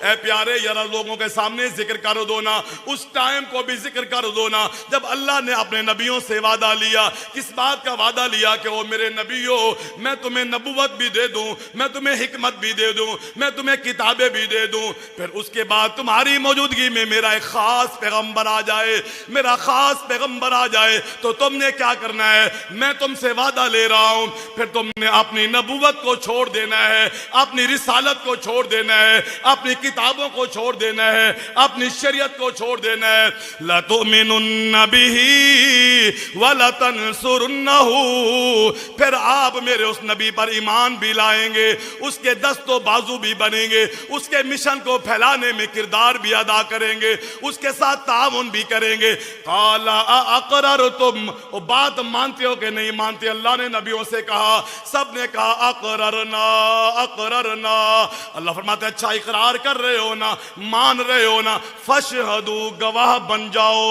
ए प्यारे, जरा लोगों के सामने जिक्र कर दो ना, उस टाइम को भी जिक्र कर दो ना जब अल्लाह ने अपने नबियों से वादा लिया। किस बात का वादा लिया कि वो मेरे नबियों, मैं तुम्हें नबुवत भी दे दूं, मैं तुम्हें हिकमत भी दे दूं, मैं तुम्हें किताबें भी दे दूं, फिर उसके बाद तुम्हारी मौजूदगी में मेरा एक खास पैगंबर आ जाए, मेरा खास पैगंबर आ जाए, तो तुमने क्या करना है, मैं तुमसे वादा ले रहा हूं, फिर तुमने अपनी नबुवत को छोड़ देना है, अपनी रिसालत को छोड़ देना है, अपनी किताबों को छोड़ देना है, अपनी शरीयत को छोड़ देना है। लतुमिनुन्न बिही व लतंसुरुन्नहु, फिर आप मेरे उस नबी पर ईमान भी लाएंगे, उसके दस्तो बाजू भी बनेंगे, उसके मिशन को फैलाने में किरदार भी अदा करेंगे, उसके साथ ताउन भी करेंगे। काला अक़ररतुम, वो बात मानते हो कि नहीं मानते? अल्लाह ने नबियों से कहा, सब ने कहा अक़ररना अक़ररना। अल्लाह फरमाते अच्छा इकरार कर रहे हो ना, मान रहे हो ना, फशहदू, गवाह बन जाओ।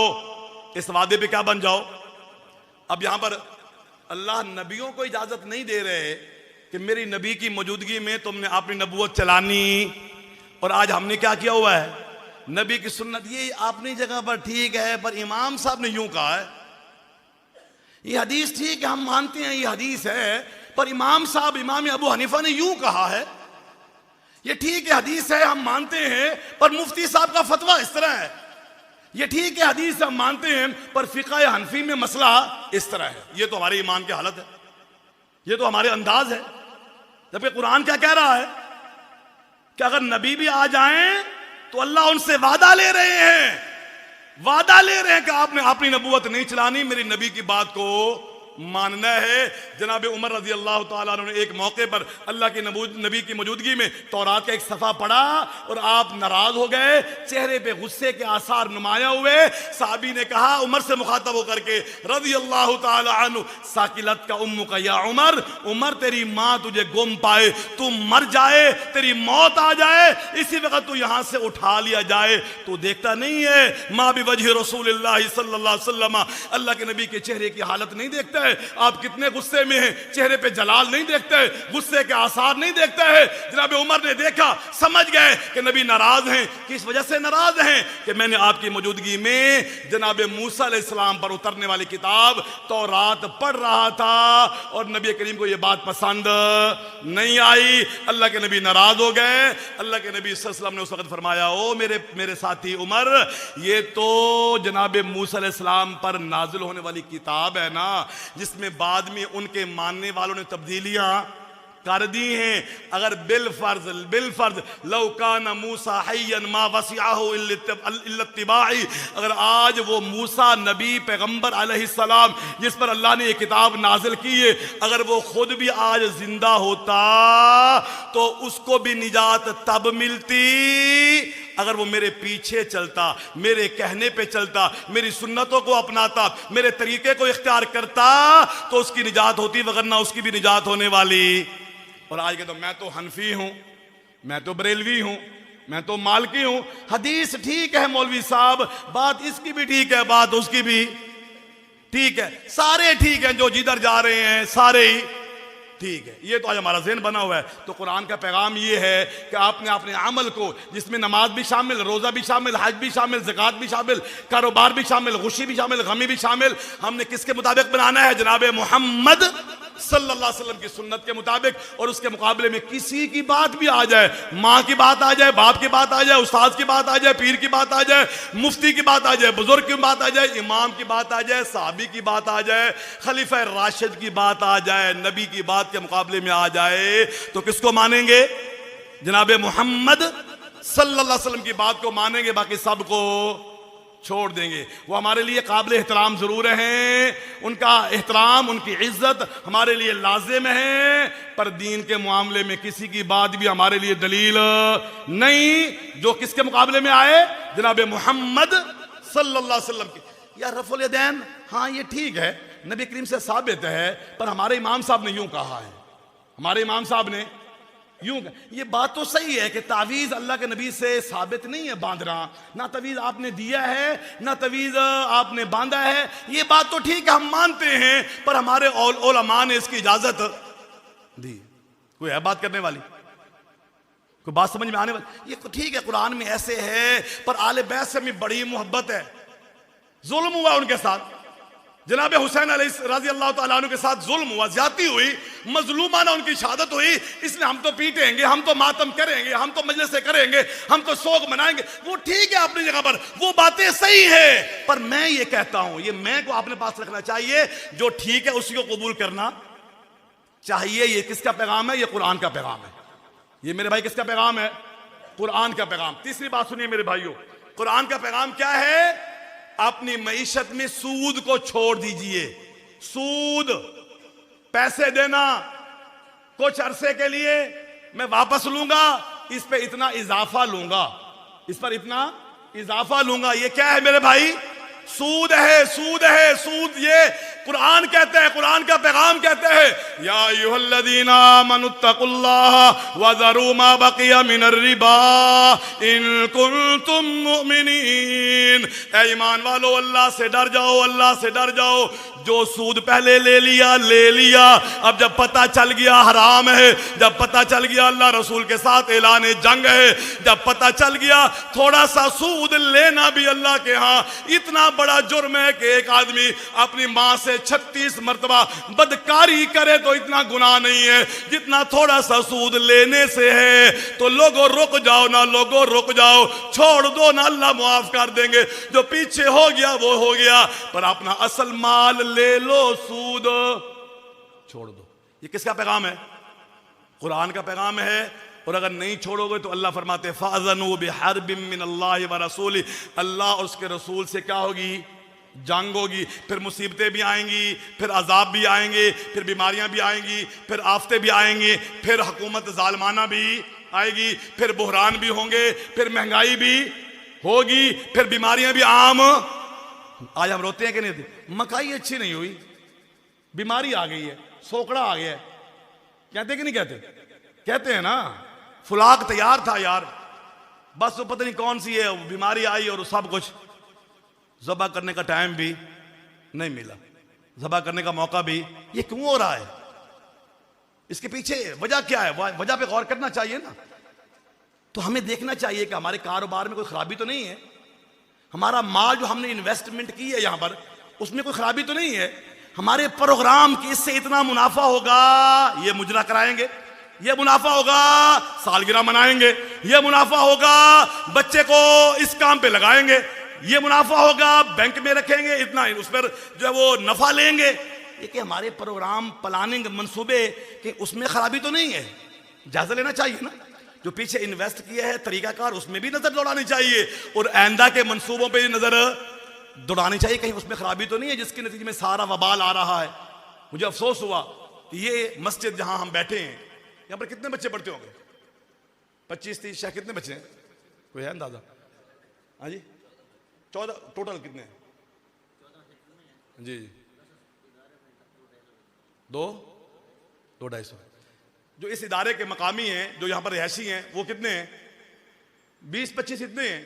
इस वादे पे क्या बन जाओ? अब यहां पर अल्लाह नबियों को इजाजत नहीं दे रहे कि मेरी नबी की मौजूदगी में तुमने अपनी नबूवत चलानी। और आज हमने क्या किया हुआ है, नबी की सुन्नत ये अपनी जगह पर ठीक है, पर इमाम साहब ने यूं कहा है, ये हदीस ठीक है, हम मानते हैं ये हदीस है, पर इमाम साहब इमाम अबू हनीफा ने यूं कहा है। ये ठीक है हदीस है, हम मानते हैं, पर मुफ्ती साहब का फतवा इस तरह है। ये ठीक है हदीस हम मानते हैं, पर फिक़ह हनफी में मसला इस तरह है। ये तो हमारे ईमान की हालत है, ये तो हमारे अंदाज है। जबकि कुरान क्या कह रहा है कि अगर नबी भी आ जाएं तो अल्लाह उनसे वादा ले रहे हैं, वादा ले रहे हैं कि आपने अपनी नबूवत नहीं चलानी, मेरी नबी की बात को मानना है। जनाब उमर रजी अल्लाह तआला अन्हु ने एक मौके पर अल्लाह की नबी की मौजूदगी में तौरात का एक सफ़ा पढ़ा और आप नाराज हो गए, चेहरे पे गुस्से के आसार नुमाया हुए। साहबी ने कहा उमर से मुखातब होकर के रजी अल्लाह तआला अन्हु, साकिलत का उम्मुका या उमर, उमर तेरी माँ तुझे गुम पाए, तू मर जाए, तेरी मौत आ जाए, इसी वक्त तू यहां से उठा लिया जाए, तू देखता नहीं है माँ भी वजह रसूलुल्लाह सल्लल्लाहु अलैहि वसल्लम, अल्लाह के नबी के चेहरे की हालत नहीं देखता है, आप कितने गुस्से में हैं, चेहरे पे जलाल नहीं देखते, गुस्से के आसार नहीं देखते हैं। जनाब उमर ने देखा, समझ गए कि नबी नाराज हैं। किस वजह से नाराज हैं? कि मैंने आपकी मौजूदगी में जनाब मूसा अलैहिस्सलाम पर उतरने वाली किताब तौरात पढ़ रहा था और नबी करीम को यह बात पसंद नहीं आई। अल्लाह के नबी नाराज हो गए। अल्लाह के नबी सल्लल्लाहु अलैहि वसल्लम ने उस वक्त फरमाया, ओ मेरे साथी उमर, ये तो जनाब मूसा अलैहिस्सलाम पर नाजिल होने वाली किताब है ना, जिसमें बाद में उनके मानने वालों ने तब्दीलियां कर दी हैं। अगर बिल फर्ज लौकाना मूसा हय्यन मा वसिअहु इल्ला इत्तिबाई, अगर आज वो मूसा नबी पैगंबर अलैहिस्सलाम जिस पर अल्लाह ने ये किताब नाजिल की है, अगर वो खुद भी आज जिंदा होता तो उसको भी निजात तब मिलती अगर वो मेरे पीछे चलता, मेरे कहने पे चलता, मेरी सुन्नतों को अपनाता, मेरे तरीके को इख्तियार करता, तो उसकी निजात होती, वगरना उसकी भी निजात होने वाली। और आज के तो मैं तो हनफी हूं, मैं तो बरेलवी हूं, मैं तो मालकी हूं, हदीस ठीक है मौलवी साहब, बात इसकी भी ठीक है, बात उसकी भी ठीक है, सारे ठीक है, जो जिधर जा रहे हैं सारे ही ठीक है। ये तो आज हमारा ज़हन बना हुआ है। तो कुरान का पैगाम ये है कि आपने अपने अमल को, जिसमें नमाज भी शामिल, रोज़ा भी शामिल, हज भी शामिल, ज़कात भी शामिल, कारोबार भी शामिल, खुशी भी शामिल, गमी भी शामिल, हमने किसके मुताबिक बनाना है? जनाब मोहम्मद सल्लल्लाहु अलैहि वसल्लम की सुन्नत के मुताबिक। और उसके मुकाबले में किसी की बात भी आ जाए, माँ की बात आ जाए, बाप की बात आ जाए, उस्ताद की बात आ जाए, पीर की बात आ जाए, मुफ्ती की बात आ जाए, बुजुर्ग की बात आ जाए, इमाम की बात आ जाए, साहबी की बात आ जाए, खलीफा राशिद की बात आ जाए, नबी की बात के मुकाबले में आ जाए, तो किसको मानेंगे? जनाब मोहम्मद सल्लल्लाहु अलैहि वसल्लम की बात को मानेंगे, बाकी सबको छोड़ देंगे। वो हमारे लिए काबिल एहतराम जरूर हैं, उनका एहतराम, उनकी इज्जत हमारे लिए लाजिम है, पर दीन के मामले में किसी की बात भी हमारे लिए दलील नहीं। जो किसके मुकाबले में आए? जनाब मोहम्मद सल्लल्लाहु अलैहि वसल्लम की। या रफुल यदैन, हाँ ये ठीक है, नबी करीम से साबित है, पर हमारे इमाम साहब ने यूं कहा है, हमारे इमाम साहब ने यूं। ये बात तो सही है कि तावीज़ अल्लाह के नबी से साबित नहीं है बांधना, ना तवीज़ आपने दिया है, ना तवीज़ आपने बांधा है, ये बात तो ठीक है, हम मानते हैं, पर हमारे उलमा ने इसकी इजाजत दी। कोई है बात करने वाली? कोई बात समझ में आने वाली? ये ठीक है, कुरान में ऐसे है, पर आले बैत से हमें बड़ी मोहब्बत है। जुल्म हुआ उनके साथ, जनाब हुसैन रज़ी अल्लाह तआला अन्हु के साथ जुल्म हुआ, ज्यादती हुई, मजलूमाना उनकी शहादत हुई, इसलिए हम तो पीटेंगे, हम तो मातम करेंगे, हम तो मजलिसें करेंगे, हम तो शोक मनाएंगे। वो ठीक है अपनी जगह पर, वो बातें सही है, पर मैं ये कहता हूं, ये मैं को अपने पास रखना चाहिए, जो ठीक है उसी को कबूल करना चाहिए। ये किसका पैगाम है? ये कुरान का पैगाम है। ये मेरे भाई किसका पैगाम है? कुरान का पैगाम। तीसरी बात सुनिए मेरे भाइयों, कुरान का पैगाम क्या है? अपनी मईशत में सूद को छोड़ दीजिए। सूद, पैसे देना, कुछ अरसे के लिए मैं वापस लूंगा, इस पे इतना इजाफा लूंगा, इस पर इतना इजाफा लूंगा। ये क्या है मेरे भाई? सूद है, सूद है, सूद। ये कुरान कहते हैं, कुरान का पैगाम कहते हैं, या अय्युहल्लज़ीना आमनुत्तकुल्लाह वज़रू मा बक़िया मिनर रिबा इन कुंतुम मुमिनीन। ऐ ईमान वालो, अल्लाह से डर जाओ, अल्लाह से डर जाओ। जो सूद पहले ले लिया ले लिया, अब जब पता चल गया हराम है, जब पता चल गया अल्लाह रसूल के साथ ऐलान जंग है, जब पता चल गया थोड़ा सा सूद लेना भी अल्लाह के यहाँ इतना बड़ा जुर्म है कि एक आदमी अपनी माँ से 36 मरतबा बदकारी करे तो इतना गुनाह नहीं है जितना थोड़ा सा सूद लेने से है। तो लोगों रुक जाओ ना, लोगों रुक जाओ, छोड़ दो ना, अल्लाह मुआफ कर देंगे। जो पीछे हो गया वो हो गया, पर अपना असल माल ले लो, सूद छोड़ दो। ये किसका पैगाम है? कुरान का पैगाम है। और अगर नहीं छोड़ोगे तो अल्लाह फरमाते फ़अज़नु बिहर्बिम मिनल्लाहि व रसूली, अल्लाह और उसके रसूल से क्या होगी? जंग होगी। फिर मुसीबतें भी आएंगी, फिर अजाब भी आएंगे, फिर बीमारियां भी आएंगी, फिर आफतें भी आएंगी, फिर हुकूमत जालिमाना भी आएगी, फिर बुहरान भी होंगे, फिर महंगाई भी होगी, फिर बीमारियां भी आम। आज हम रोते हैं कि नहीं? मकाई अच्छी नहीं हुई, बीमारी आ गई है, सोकड़ा आ गया है, कहते कि नहीं कहते? कहते हैं ना। फुलाक तैयार था यार, बस वो पता नहीं कौन सी है बीमारी आई और सब कुछ ज़बह करने का टाइम भी नहीं मिला, ज़बह करने का मौका भी। ये क्यों हो रहा है? इसके पीछे वजह क्या है? वजह पे गौर करना चाहिए ना। तो हमें देखना चाहिए कि हमारे कारोबार में कोई खराबी तो नहीं है, हमारा माल जो हमने इन्वेस्टमेंट की है यहां पर उसमें कोई खराबी तो नहीं है, हमारे प्रोग्राम की इससे इतना मुनाफा होगा, ये मुजरा कराएंगे, ये मुनाफा होगा सालगिरह मनाएंगे, ये मुनाफा होगा बच्चे को इस काम पे लगाएंगे, ये मुनाफा होगा बैंक में रखेंगे, इतना उस पर जो है वो नफा लेंगे। ये कि हमारे प्रोग्राम प्लानिंग मंसूबे कि उसमें खराबी तो नहीं है, जायजा लेना चाहिए ना। जो पीछे इन्वेस्ट किया है तरीकाकार, उसमें भी नजर दौड़ानी चाहिए और आइंदा के मंसूबों पे भी नजर दौड़ानी चाहिए, कहीं उसमें खराबी तो नहीं है जिसके नतीजे में सारा वबाल आ रहा है। मुझे अफसोस हुआ कि ये मस्जिद जहां हम बैठे हैं यहां पर कितने बच्चे पढ़ते होंगे? 25-30 शायद। कितने बच्चे हैं? कोई है अंदाजा? हाँ जी, 14 टोटल कितने हैं? जी जी, 200-250। जो इस इदारे के मकामी हैं, जो यहाँ पर रिहायशी हैं, वो कितने हैं? 20-25 इतने हैं।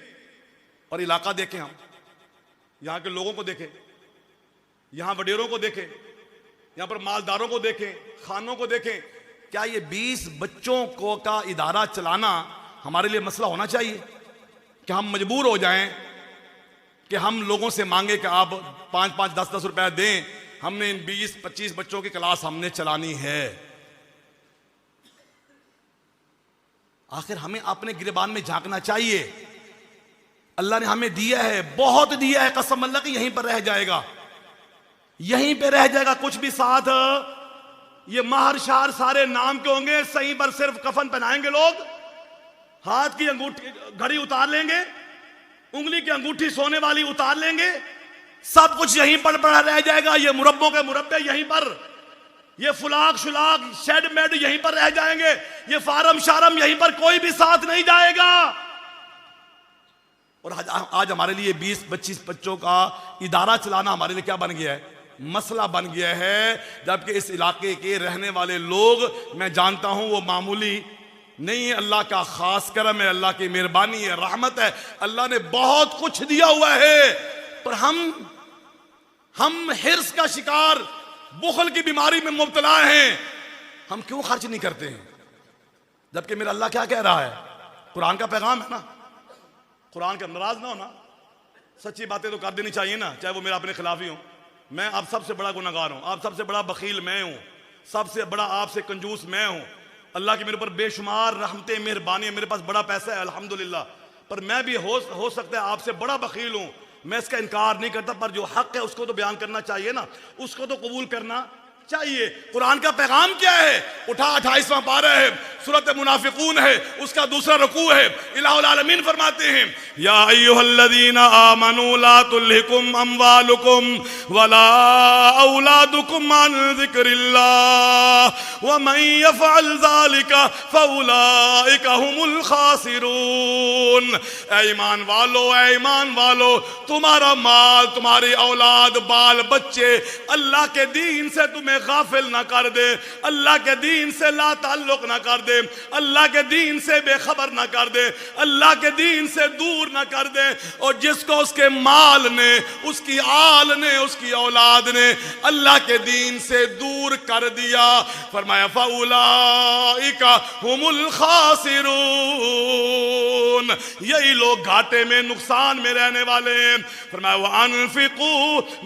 और इलाका देखें, हम यहाँ के लोगों को देखें, यहाँ वडेरों को देखें, यहाँ पर मालदारों को देखें, खानों को देखें। क्या ये 20 बच्चों को का इदारा चलाना हमारे लिए मसला होना चाहिए? कि हम मजबूर हो जाएं कि हम लोगों से मांगे कि आप 5-5, 10-10 रुपया दें, हमने इन 20-25 बच्चों की क्लास हमने चलानी है। आखिर हमें अपने गिरबान में झांकना चाहिए। अल्लाह ने हमें दिया है, बहुत दिया है, कसम अल्लाह की यहीं पर रह जाएगा, यहीं पे रह जाएगा, कुछ भी साथ। ये महर शार सारे नाम के होंगे, सही पर सिर्फ कफन पहनाएंगे लोग, हाथ की अंगूठी घड़ी उतार लेंगे, उंगली की अंगूठी सोने वाली उतार लेंगे, सब कुछ यहीं पर पड़ा रह जाएगा। ये मुरब्बों के मुरब्बे यहीं पर, ये फुलाक शुलाक शेड मेड यहीं पर रह जाएंगे, ये फारम शारम यहीं पर, कोई भी साथ नहीं जाएगा। और आज हमारे लिए 20-25 बच्चों का इदारा चलाना हमारे लिए क्या बन गया है? मसला बन गया है। जबकि इस इलाके के रहने वाले लोग, मैं जानता हूं, वो मामूली नहीं है, अल्लाह का खास करम है, अल्लाह की मेहरबानी है, रहमत है, अल्लाह ने बहुत कुछ दिया हुआ है। पर हम हिर्स का शिकार, बुखल की बीमारी में मुब्तला हैं, हम क्यों खर्च नहीं करते हैं? जबकि मेरा अल्लाह क्या कह रहा है? कुरान का पैगाम है ना, कुरान के नाराज ना होना, सच्ची बातें तो कर देनी चाहिए ना, चाहे वो मेरा अपने खिलाफ ही हो। मैं आप सबसे बड़ा गुनहगार हूं, आप सबसे बड़ा बखील मैं हूं, सबसे बड़ा आपसे कंजूस मैं हूं। अल्लाह की मेरे ऊपर बेशुमार रहमतें मेहरबानी है, मेरे पास बड़ा पैसा है अल्हम्दुलिल्लाह, पर मैं भी हो सकता है आपसे बड़ा बखील हूं, मैं इसका इनकार नहीं करता। पर जो हक है उसको तो बयान करना चाहिए ना, उसको तो कबूल करना चाहिए। कुरान का पैगाम क्या है? उठा 28वां पारा है, सूरत मुनाफिकून है, उसका दूसरा रुकू है। इलाहुल आलमीन फरमाते हैं, या अय्युहल्लज़ीना आमनू ला तुल्हिकुम अम्वालुकुम वला औलादुकुम अन ज़िक्रिल्लाह व मन यफ़अल ज़ालिका फ़उलाइका हुमुल ख़ासिरून। ऐ ईमान वालो, ऐ ईमान वालो, तुम्हारा माल, तुम्हारी औलाद, बाल बच्चे अल्लाह के दीन से तुम्हें गाफिल ना कर दे, अल्लाह के दीन से ला ताल्लुक ना कर दे, अल्लाह के दीन से बेखबर ना कर दे, अल्लाह के दीन से दूर ना कर दे। और जिसको उसके माल ने, उसकी आल ने, उसकी औलाद ने अल्लाह के दीन से दूर कर दिया, फरमाया फ़उलाइका हुमुल खासिरून, यही लोग घाटे में, नुकसान में रहने वाले हैं। फरमाया वअनफिकू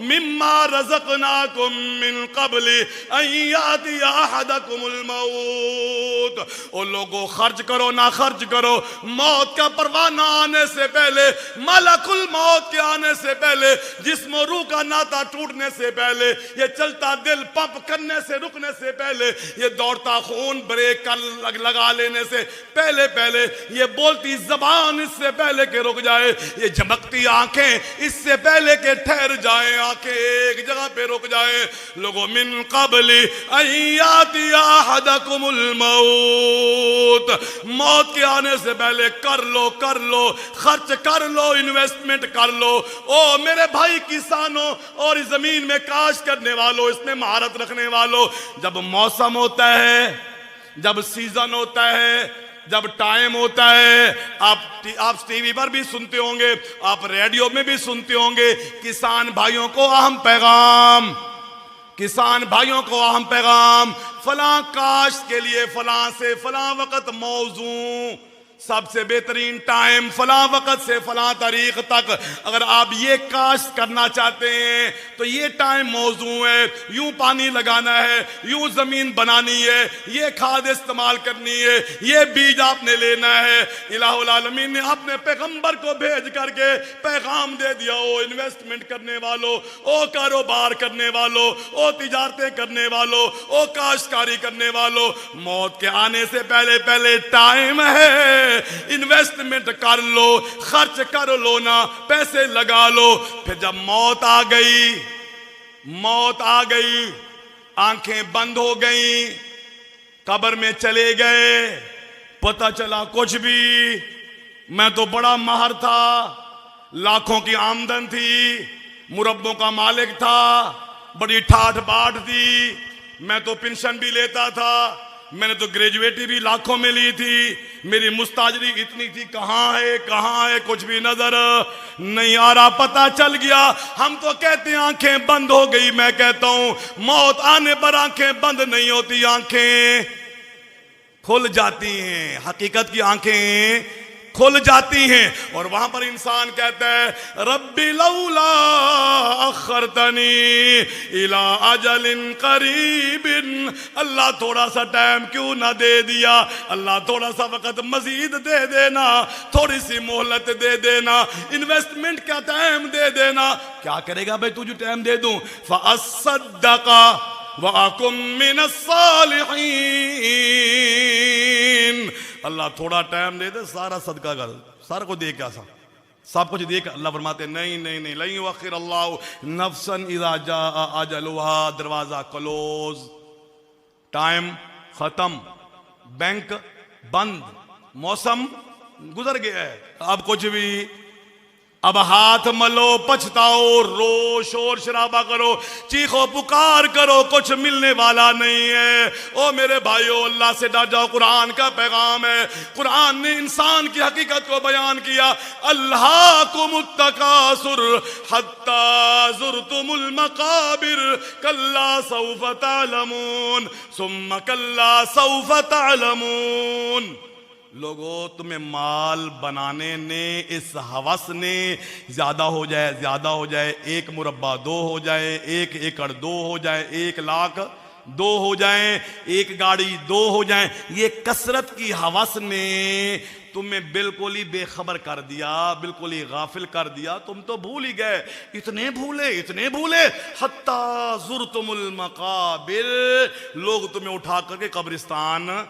मिम्मा रज़क़नाकुम मिन क़ब्लि अन यातिया अहदकुमुल मौत। ओ लोगों, खर्च करो ना खर्च करो, मौत का परवाना आने से पहले, मलकुल मौत के आने से पहले, जिस्म और रूह का नाता टूटने से पहले, ये चलता दिल पंप करने से रुकने से पहले, ये दौड़ता खून ब्रेक कर लगा लेने से पहले पहले, ये बोलती जबान इससे पहले के रुक जाए, ये झमकती आंखें इससे पहले के ठहर जाए, आंखें एक जगह पे रुक जाए। लोगों, मिन क़ब्लि अन यातिया अहदकुमुल मौत, मौत के आने से पहले कर लो, कर लो, खर्च कर लो, इन्वेस्टमेंट कर लो। ओ मेरे भाई किसानों और इस जमीन में काश करने वालों, इसमें महारत रखने वालों, जब मौसम होता है, जब सीजन होता है, जब टाइम होता है, आप टीवी पर भी सुनते होंगे, आप रेडियो में भी सुनते होंगे, किसान भाइयों को अहम पैगाम, किसान भाइयों को अहम पैगाम, फलां काश्त के लिए फलां से फलां वक्त मौजू, सबसे बेहतरीन टाइम फलां वक्त से फलां तारीख तक, अगर आप ये काश्त करना चाहते हैं तो ये टाइम मौजू है, यूं पानी लगाना है, यूं जमीन बनानी है, ये खाद इस्तेमाल करनी है, ये बीज आपने लेना है। इलाहुल आलमीन ने अपने पैगंबर को भेज करके पैगाम दे दिया, ओ इन्वेस्टमेंट करने वालों, ओ कारोबार करने वालों, ओ तिजारतें करने वालों, ओ काश्तकारी करने वालों, मौत के आने से पहले पहले टाइम है, इन्वेस्टमेंट कर लो, खर्च कर लो ना, पैसे लगा लो। फिर जब मौत आ गई, मौत आ गई, आंखें बंद हो गई, कब्र में चले गए, पता चला कुछ भी, मैं तो बड़ा माहर था, लाखों की आमदन थी, मुरब्बों का मालिक था, बड़ी ठाठ बाट थी, मैं तो पेंशन भी लेता था, मैंने तो ग्रेजुएटी भी लाखों में ली थी, मेरी मुस्ताजरी इतनी थी, कहाँ है, कुछ भी नजर नहीं आ रहा। पता चल गया, हम तो कहते हैं आंखें बंद हो गई, मैं कहता हूं मौत आने पर आंखें बंद नहीं होती, आंखें खुल जाती हैं, हकीकत की आंखें खुल जाती हैं। और वहां पर इंसान कहता है, रब्बी लौला अखरतनी इला अजलिन करीबिन, अल्लाह थोड़ा सा टाइम क्यों ना दे दिया, अल्लाह थोड़ा सा वक्त मजीद दे देना, थोड़ी सी मोहलत दे देना, इन्वेस्टमेंट का टाइम दे देना। क्या करेगा भाई, तुझे टाइम दे दूं, फअस्सद्दका वअकुम मिनस सालिहीन, अल्लाह थोड़ा टाइम दे दे, सारा सदका कर, सारा को दे क्या, सब कुछ दे। अल्लाह फरमाते नहीं नहीं नहीं, ला युअख्खिर अल्लाहु नफ्सन इज़ा जाअ अजलुहा, दरवाजा क्लोज, टाइम खत्म, बैंक बंद, मौसम गुजर गया है, अब कुछ भी, अब हाथ मलो, पछताओ, रो, शोर शराबा करो, चीखो पुकार करो, कुछ मिलने वाला नहीं है। ओ मेरे भाइयों, अल्लाह से डर जाओ, कुरान का पैगाम है, कुरान ने इंसान की हकीकत को बयान किया, अल्लाकुमुत तकासुर हत्ता ज़ुरतुमुल मकाबिर कल्ला सौफ तअलमून सुम्मा कल्ला सौफ तअलमून। लोगों, तुम्हें माल बनाने ने, इस हवस ने, ज्यादा हो जाए, ज्यादा हो जाए, 1 मुरब्बा 2 हो जाए, 1 एकड़ 2 हो जाए, 1 लाख 2 हो जाए, 1 गाड़ी 2 हो जाए, ये कसरत की हवस ने तुम्हें बिल्कुल ही बेखबर कर दिया, बिल्कुल ही गाफिल कर दिया, तुम तो भूल ही गए, इतने भूले, हत्ता ज़ुरतुमुल मकाबिर, लोग तुम्हें उठा करके कब्रिस्तान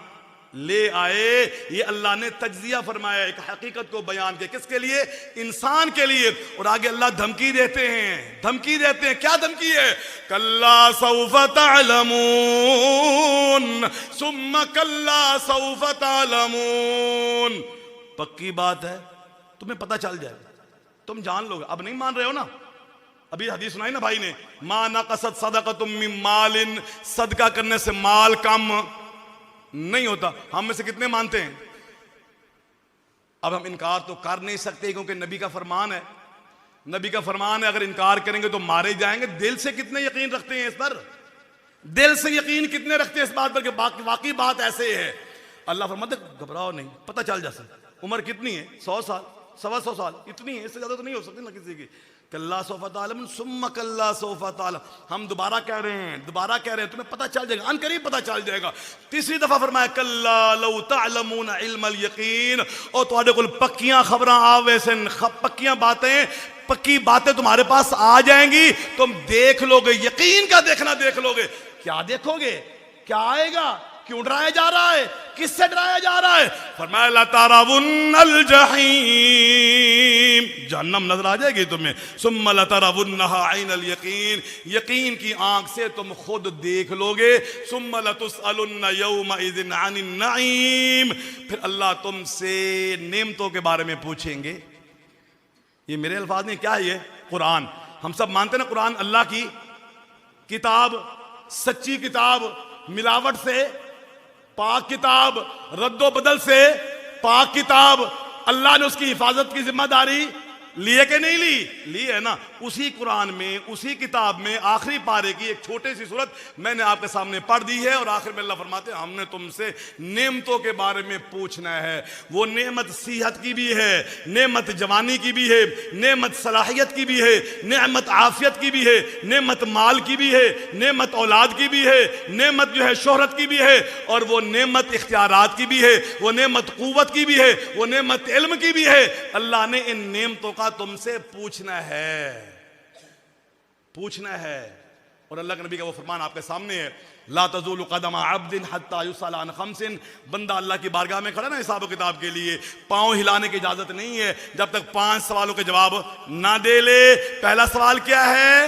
ले आए। ये अल्लाह ने तज्जिया फरमाया, एक हकीकत को बयान किया, किसके लिए? इंसान के लिए। और आगे अल्लाह धमकी देते हैं, धमकी देते हैं। क्या धमकी है? कल्ला सौफ तअलमून सुम्मा कल्ला सौफ तअलमून। पक्की बात है, तुम्हें पता चल जाएगा, तुम जान लोगे। अब नहीं मान रहे हो ना? अभी हदीस सुनाई ना भाई ने, मा नक़सत सदक़तुम मिन मालिन, सदका करने से माल कम नहीं होता। हम में से कितने मानते हैं? अब हम इनकार तो कर नहीं सकते क्योंकि नबी का फरमान है, नबी का फरमान है, अगर इनकार करेंगे तो मारे जाएंगे। दिल से कितने यकीन रखते हैं इस पर? दिल से यकीन कितने रखते हैं इस बात पर कि वाकई बात ऐसे है? अल्लाह फरमाते घबराओ नहीं, पता चल जाता। उम्र कितनी है? 100 साल, 125 साल, इतनी है, इससे ज्यादा तो नहीं हो सकती ना किसी की। कल्ला सौफा तालम सुम्मा कल्ला सौफा तालम। हम दोबारा कह रहे हैं, दोबारा कह रहे हैं, तुम्हें पता चल जाएगा, अनकरीब पता चल जाएगा। तीसरी दफा फरमाया कल्ला लौ तअलमून इल्मल यकीन, और तुम्हारे को पक्कियां खबरें आवे से, पक्कियां बातें, पक्की बातें तुम्हारे पास आ जाएंगी, तुम देख लोगे, यकीन का देखना देख लोगे। क्या देखोगे? क्या आएगा? क्यों डराया जा रहा है? किससे डराया जा रहा है? फरमाया लतरवुन्नल जहीम, जहन्नम नजर आ जाएगी तुम्हें। सुम्मा लतरवुन्नहा ऐनल यकीन, यकीन की आंख से तुम खुद देख लोगे। सुम्मा लतुसअलुन्न यौमइज़िन अनिन नईम, फिर अल्लाह तुमसे नेमतों के बारे में पूछेंगे। ये मेरे अल्फाज नहीं, क्या है ये? कुरान। हम सब मानते ना कुरान अल्लाह की किताब, सच्ची किताब, मिलावट से पाक किताब, रद्दो बदल से पाक किताब। अल्लाह ने उसकी हिफाजत की जिम्मेदारी ली है कि नहीं ली? ली है ना। उसी कुरान में, उसी किताब में आखिरी पारे की एक छोटी सी सूरत मैंने आपके सामने पढ़ दी है, और आखिर में अल्लाह फरमाते हैं हमने तुमसे नेमतों के बारे में पूछना है। वो नेमत सेहत की भी है, नेमत जवानी की भी है, नेमत सलाहियत की भी है, नेमत आफियत की भी है, नेमत माल की भी है, नेमत औलाद की भी है, नेमत जो है शोहरत की भी है, और वो नेमत इख्तियारात की भी है, वो नेमत कुव्वत की भी है, वो नेमत इल्म की भी है। अल्लाह ने इन नेमतों का तुमसे पूछना है, पूछना है। और अल्लाह के नबी का वो फरमान आपके सामने है, ला तज़ूलु क़दम अब्दिन हत्ता युसअल अन खम्सिन। बंदा अल्लाह की बारगाह में खड़ा ना हिसाब किताब के लिए, पांव हिलाने की इजाजत नहीं है जब तक 5 सवालों के जवाब ना दे ले। पहला सवाल क्या है?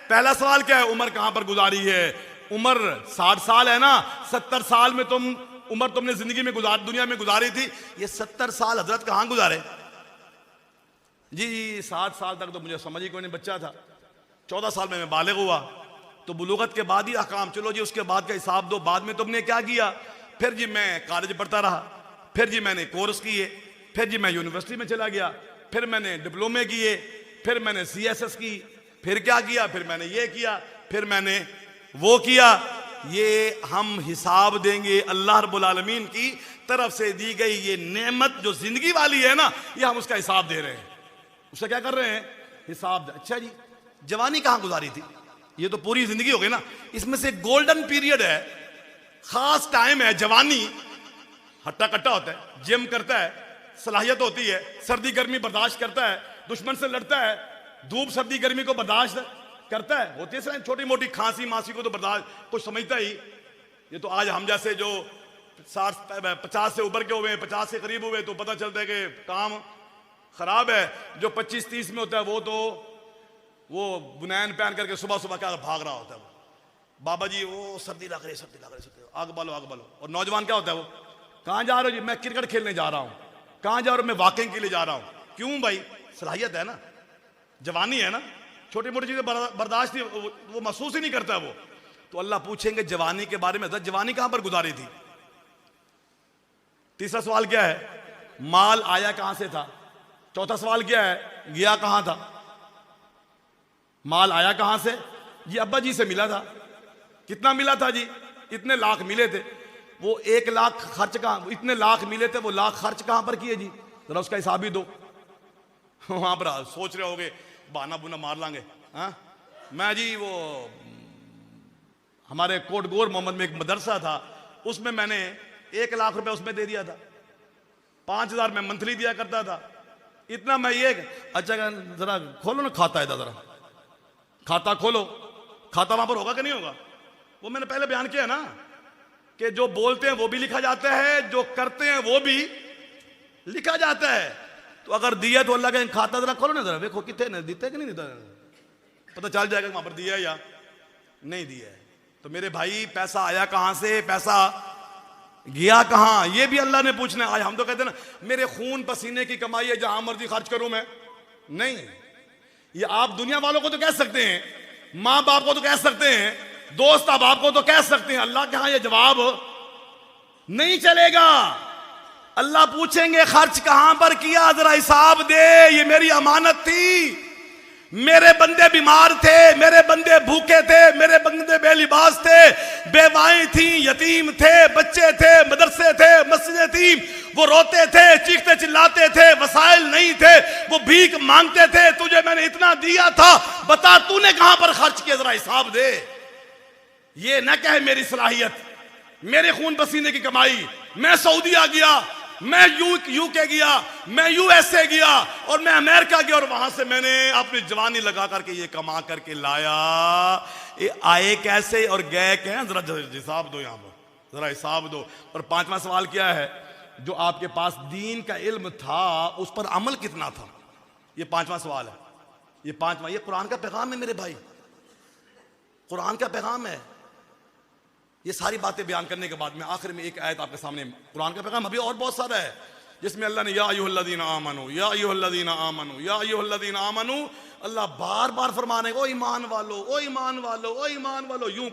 पहला सवाल क्या है? उम्र कहां पर गुजारी है? उम्र 60 साल है ना, 70 साल में उम्र तुमने जिंदगी में दुनिया में गुजारी थी। ये 70 साल हजरत कहां गुजारे? जी 60 साल तक तो मुझे समझ ही कोई नहीं, बच्चा था। 14 साल में मैं बालिग हुआ, तो बुलूगत के बाद ही अहकाम। चलो जी उसके बाद का हिसाब दो, बाद में तुमने क्या किया? फिर जी मैं कॉलेज पढ़ता रहा, फिर जी मैंने कोर्स किए, फिर जी मैं यूनिवर्सिटी में चला गया, फिर मैंने डिप्लोमे किए, फिर मैंने CSS की, फिर क्या किया? फिर मैंने ये किया, फिर मैंने वो किया। ये हम हिसाब देंगे अल्लाह रब्बुल आलमीन की तरफ से दी गई ये नेमत जो जिंदगी वाली है ना, ये हम उसका हिसाब दे रहे हैं। उसका क्या कर रहे हैं? हिसाब। अच्छा जी जवानी कहां गुजारी थी? ये तो पूरी जिंदगी हो गई ना। इसमें से गोल्डन पीरियड है, खास टाइम है जवानी। हट्टा कट्टा होता है, जिम करता है, सलाहियत होती है, सर्दी गर्मी बर्दाश्त करता है, दुश्मन से लड़ता है, धूप सर्दी गर्मी को बर्दाश्त करता है। होती है छोटी मोटी खांसी मासी को तो बर्दाश्त कुछ समझता ही। ये तो आज हम जैसे जो 50 से ऊपर के हुए, 50 के करीब हुए, तो पता चलता है कि काम खराब है। जो 25-30 में होता है वो बुनैन पहन करके सुबह सुबह क्या भाग रहा होता है। बाबा जी वो सर्दी लग रही, सर्दी लग रही, सर्दी, आग बालो आग बालो। और नौजवान क्या होता है? वो कहाँ जा रहे हो जी? मैं क्रिकेट खेलने जा रहा हूँ। कहाँ जा रहे हो? मैं वॉकिंग के लिए जा रहा हूँ। क्यों भाई? सलाहियत है ना, जवानी है ना, छोटी मोटी चीजें बर्दाश्त वो महसूस ही नहीं करता वो। तो अल्लाह पूछेंगे जवानी के बारे में, जवानी कहां पर गुजारी थी? तीसरा सवाल क्या है? माल आया कहां से था? चौथा सवाल क्या है? गया कहां था? माल आया कहां से? ये अब्बा जी से मिला था। कितना मिला था जी? इतने लाख मिले थे। वो 1 लाख खर्च कहां, इतने लाख मिले थे, वो लाख खर्च कहां पर किए जी? जरा उसका हिसाब ही दो। वहां पर सोच रहे होगे बहाना बुना मार लांगे। हाँ मैं जी वो हमारे कोटगोर मोहम्मद में एक मदरसा था, उसमें मैंने 1 लाख रुपए उसमें दे दिया था। 5,000 मैं मंथली दिया करता था। इतना मैं ये, अच्छा जरा खोलो ना खाता है, जरा खाता खोलो। खाता वहां पर होगा कि नहीं होगा? वो मैंने पहले बयान किया ना। कि जो बोलते हैं वो भी लिखा जाता है, जो करते हैं वो भी लिखा जाता है। तो अगर दिया तो अल्लाह का खाता जरा खोलो ना, जरा देखो कितने ने देते कि नहीं देता, पता चल जाएगा वहां पर दिया या नहीं दिया है। तो मेरे भाई पैसा आया कहां से, पैसा गया कहां, ये भी अल्लाह ने पूछना है। आज हम तो कहते हैं ना मेरे खून पसीने की कमाई है, जहां मर्जी खर्च करूं मैं, नहीं। ये आप दुनिया वालों को तो कह सकते हैं, मां बाप को तो कह सकते हैं, दोस्त अहबाब को तो कह सकते हैं, अल्लाह के यहां ये जवाब नहीं चलेगा। अल्लाह पूछेंगे खर्च कहां पर किया, जरा हिसाब दे, ये मेरी अमानत थी। मेरे बंदे बीमार थे, मेरे बंदे भूखे थे, मेरे बंदे बेलिबास थे, बेवाएं थी, यतीम थे, बच्चे थे, मदरसे थे, मस्जिदें थी, वो रोते थे, चीखते चिल्लाते थे, वसाइल नहीं थे, वो भीख मांगते थे, तुझे मैंने इतना दिया था, बता तूने कहां पर खर्च किया, जरा हिसाब दे। ये न कहे मेरी सलाहियत, मेरे खून पसीने की कमाई, मैं सऊदीया गया, मैं यूके गया, मैं यूएसए गया और मैं अमेरिका गया और वहां से मैंने अपनी जवानी लगा करके ये कमा करके लाया। ये आए कैसे और गए कैसे, जरा हिसाब दो, यहां पर जरा हिसाब दो। और पांचवा सवाल क्या है, जो आपके पास दीन का इल्म था उस पर अमल कितना था, ये पांचवा सवाल है। ये पांचवा, ये कुरान का पैगाम है मेरे भाई, कुरान का पैगाम है। ये सारी बातें बयान करने के बाद में आखिर में एक आयत आपके सामने, कुरान का पैगाम अभी और बहुत सारा है, जिसमें अल्लाह ने या अय्युहल्लज़ीना आमनू, या अय्युहल्लज़ीना आमनू, या अय्युहल्लज़ीना आमनू, अल्लाह बार बार फरमाने को, ओ ईमान वालो, ओ ईमान वालो, ओ ईमान वालो, यूं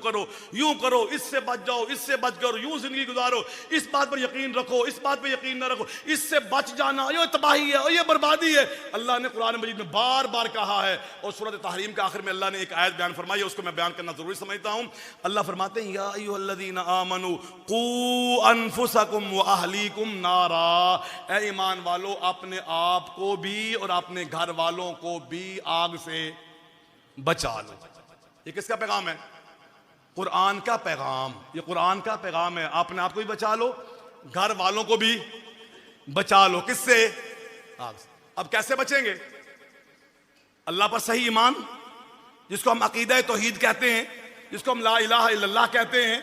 करो, इससे बच जाओ, इससे बच करो, यूं जिंदगी गुजारो, इस बात पर यकीन रखो, इस बात पर यकीन ना रखो, इससे बच जाना, ये तबाही है, ये बर्बादी है। अल्लाह ने कुरान मजीद में बार बार कहा है। और सूरत तहरीम के आखिर में अल्लाह ने एक आयत बयान फरमाई है, उसको मैं बयान करना जरूरी समझता हूं। अल्लाह फरमाते हैं या अय्युहल्लज़ीना आमनू कू अनफुसकुम व अहलीकुम नारा, ए ईमान वालो अपने आप को भी और अपने घर वालों को भी आग से बचा लो। ये किसका पैगाम है, कुरान का पैगाम, ये कुरान का पैगाम है। अपने आप को भी बचा लो, घर वालों को भी बचा लो, किससे, आग से। अब कैसे बचेंगे, अल्लाह पर सही ईमान, जिसको हम अकीदा तौहीद कहते हैं, जिसको हम ला इलाहा इल्लल्लाह कहते हैं,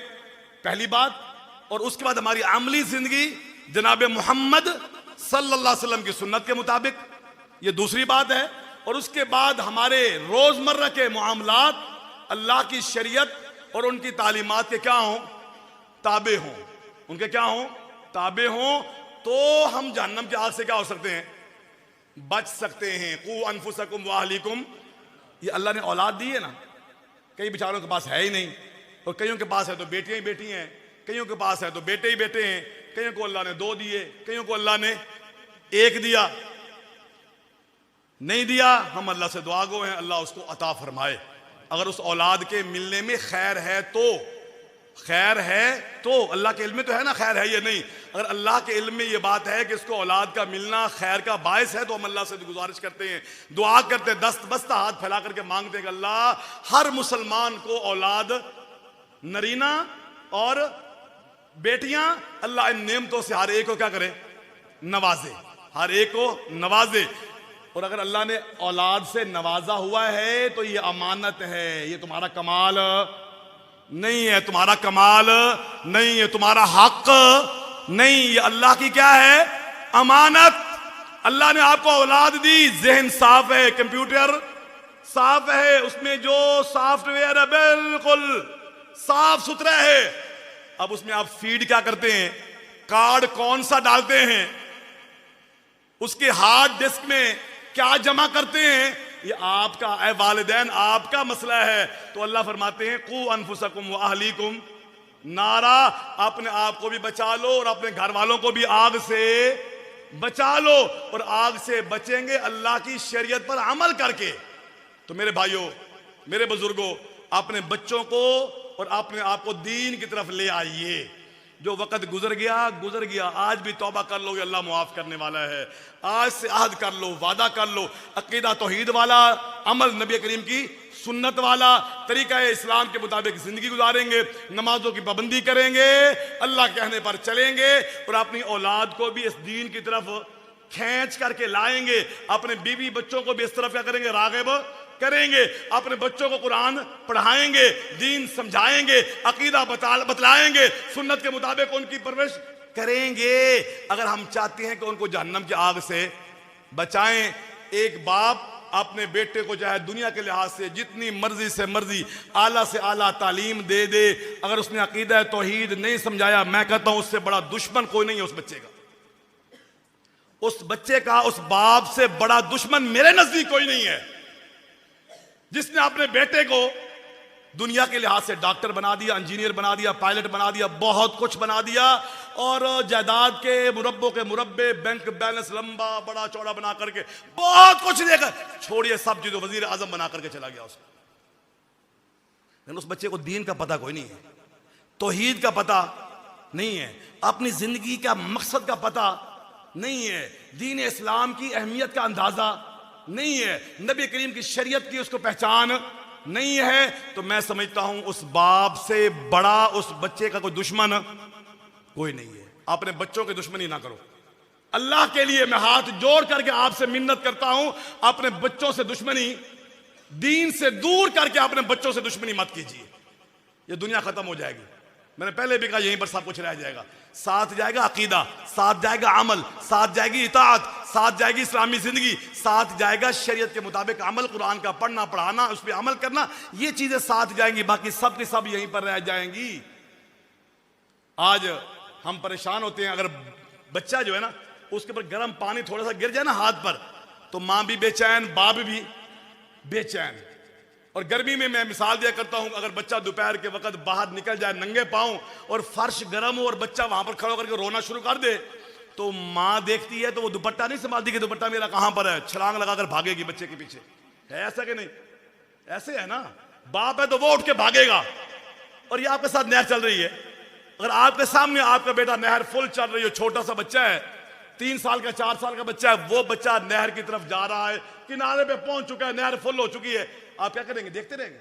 पहली बात। और उसके बाद हमारी अमली जिंदगी जनाब मोहम्मद सल्लल्लाहु अलैहि वसल्लम की सुन्नत के मुताबिक, ये दूसरी बात है। और उसके बाद हमारे रोजमर्रा के मामलात अल्लाह की शरीयत और उनकी तालीमात के क्या हों, ताबे हों, उनके क्या हों, ताबे हों, तो हम जहन्नम की आग से क्या हो सकते हैं, बच सकते हैं। कू अनफुसकुम व अहलीकुम, ये अल्लाह ने औलाद दी है ना, कई बेचारों के पास है ही नहीं, और कईयों के पास है तो बेटियां ही बेटी हैं, कईयों के पास है तो बेटे ही बेटे हैं, कईयों को अल्लाह ने 2 दिए, कईयों को अल्लाह ने 1 दिया, नहीं दिया। हम अल्लाह से दुआ गो हैं, अल्लाह उसको अता फरमाए। अगर उस औलाद के मिलने में खैर है तो, खैर है तो, अल्लाह के इल्म में तो है ना खैर है ये नहीं, अगर अल्लाह के इल्म में ये बात है कि इसको औलाद का मिलना खैर का बायस है, तो हम अल्लाह से गुजारिश करते हैं, दुआ करते हैं, दस्त बस्ता हाथ फैला करके मांगते हैं कि अल्लाह हर मुसलमान को औलाद नरीना और बेटियां, अल्लाह इन नेमतों से हर एक को क्या करे, नवाजे, हर एक को नवाजे। और अगर अल्लाह ने औलाद से नवाजा हुआ है तो ये अमानत है, ये तुम्हारा कमाल नहीं है, तुम्हारा कमाल नहीं है, तुम्हारा हक नहीं, ये अल्लाह की क्या है, अमानत। अल्लाह ने आपको औलाद दी, जहन साफ है, कंप्यूटर साफ है, उसमें जो सॉफ्टवेयर है बिल्कुल साफ सुथरा है। अब उसमें आप फीड क्या करते हैं, कार्ड कौन सा डालते हैं, उसके हार्ड डिस्क में क्या जमा करते हैं, ये आपका ऐ वालिदैन आपका मसला है। तो अल्लाह फरमाते हैं कू अनफुसकुम व अहलीकुम नारा, अपने आप को भी बचा लो और अपने घर वालों को भी आग से बचा लो। और आग से बचेंगे अल्लाह की शरीयत पर अमल करके। तो मेरे भाइयों, मेरे बुजुर्गों, अपने बच्चों को और अपने आप को दीन की तरफ ले आइए। जो वक़्त गुजर गया, आज भी तौबा कर लो, अल्लाह मुआफ करने वाला है। आज से अहद कर लो, वादा कर लो, अकीदा तौहीद वाला अमल, नबी करीम की सुन्नत वाला तरीका इस्लाम के मुताबिक जिंदगी गुजारेंगे, नमाजों की पाबंदी करेंगे, अल्लाह कहने पर चलेंगे और अपनी औलाद को भी इस दीन की तरफ खींच करके लाएंगे, अपने बीवी बच्चों को भी इस तरफ क्या करेंगे, राग़िब करेंगे, अपने बच्चों को कुरान पढ़ाएंगे, दीन समझाएंगे, अकीदा बतलाएंगे, सुन्नत के मुताबिक उनकी परवरिश करेंगे। अगर हम चाहते हैं कि उनको जहन्नम की आग से बचाएं, एक बाप अपने बेटे को चाहे दुनिया के लिहाज से जितनी मर्जी से मर्जी आला से आला तालीम दे दे, अगर उसने अकीदा तौहीद नहीं समझाया, मैं कहता हूं उससे बड़ा दुश्मन कोई नहीं है उस बच्चे का। उस बच्चे का उस बाप से बड़ा दुश्मन मेरे नजदीक कोई नहीं है, जिसने अपने बेटे को दुनिया के लिहाज से डॉक्टर बना दिया, इंजीनियर बना दिया, पायलट बना दिया, बहुत कुछ बना दिया, और जायदाद के मुरब्बों के मुरब्बे, बैंक बैलेंस लंबा बड़ा चौड़ा बना करके बहुत कुछ देकर, छोड़िए सब चीजों, वजीर आजम बना करके चला गया उसको। लेकिन उस बच्चे को दीन का पता कोई नहीं है, तौहीद का पता नहीं है, अपनी जिंदगी का मकसद का पता नहीं है, दीन इस्लाम की अहमियत का अंदाजा नहीं है, नबी करीम की शरीयत की उसको पहचान नहीं है। तो मैं समझता हूं उस बाप से बड़ा उस बच्चे का कोई दुश्मन कोई नहीं है। अपने बच्चों की दुश्मनी ना करो। अल्लाह के लिए मैं हाथ जोड़ करके आपसे मिन्नत करता हूं, अपने बच्चों से दुश्मनी, दीन से दूर करके अपने बच्चों से दुश्मनी मत कीजिए। ये दुनिया खत्म हो जाएगी। मैंने पहले भी कहा, यहीं पर सब कुछ रह जाएगा। साथ जाएगा अकीदा, साथ जाएगा अमल, साथ जाएगी इताअत, साथ जाएगी इस्लामी जिंदगी, साथ जाएगा शरीयत के मुताबिक अमल, कुरान का पढ़ना पढ़ाना, उस पर अमल करना, ये चीजें साथ जाएंगी, बाकी सब की सब यहीं पर रह जाएंगी। आज हम परेशान होते हैं, अगर बच्चा जो है ना उसके ऊपर गर्म पानी थोड़ा सा गिर जाए ना हाथ पर, तो मां भी बेचैन, बाप भी बेचैन। और गर्मी में मैं मिसाल दिया करता हूं, अगर बच्चा दोपहर के वक्त बाहर निकल जाए नंगे पांव और फर्श गर्म हो और बच्चा वहां पर खड़ा होकर रोना शुरू कर दे, तो मां देखती है तो वो दुपट्टा नहीं संभालती कि दुपट्टा मेरा कहां पर है, छलांग लगाकर भागेगी बच्चे के पीछे। है ऐसा कि नहीं? ऐसे है ना। बाप है तो वो उठ के भागेगा। और ये आपके साथ नहर चल रही है, अगर आपके सामने आपका बेटा नहर फुल चल रही है, छोटा सा बच्चा है, 3 साल का 4 साल का बच्चा है, वो बच्चा नहर की तरफ जा रहा है, किनारे पे पहुंच चुका है, नहर फुल हो चुकी है, आप क्या करेंगे? देखते रहेंगे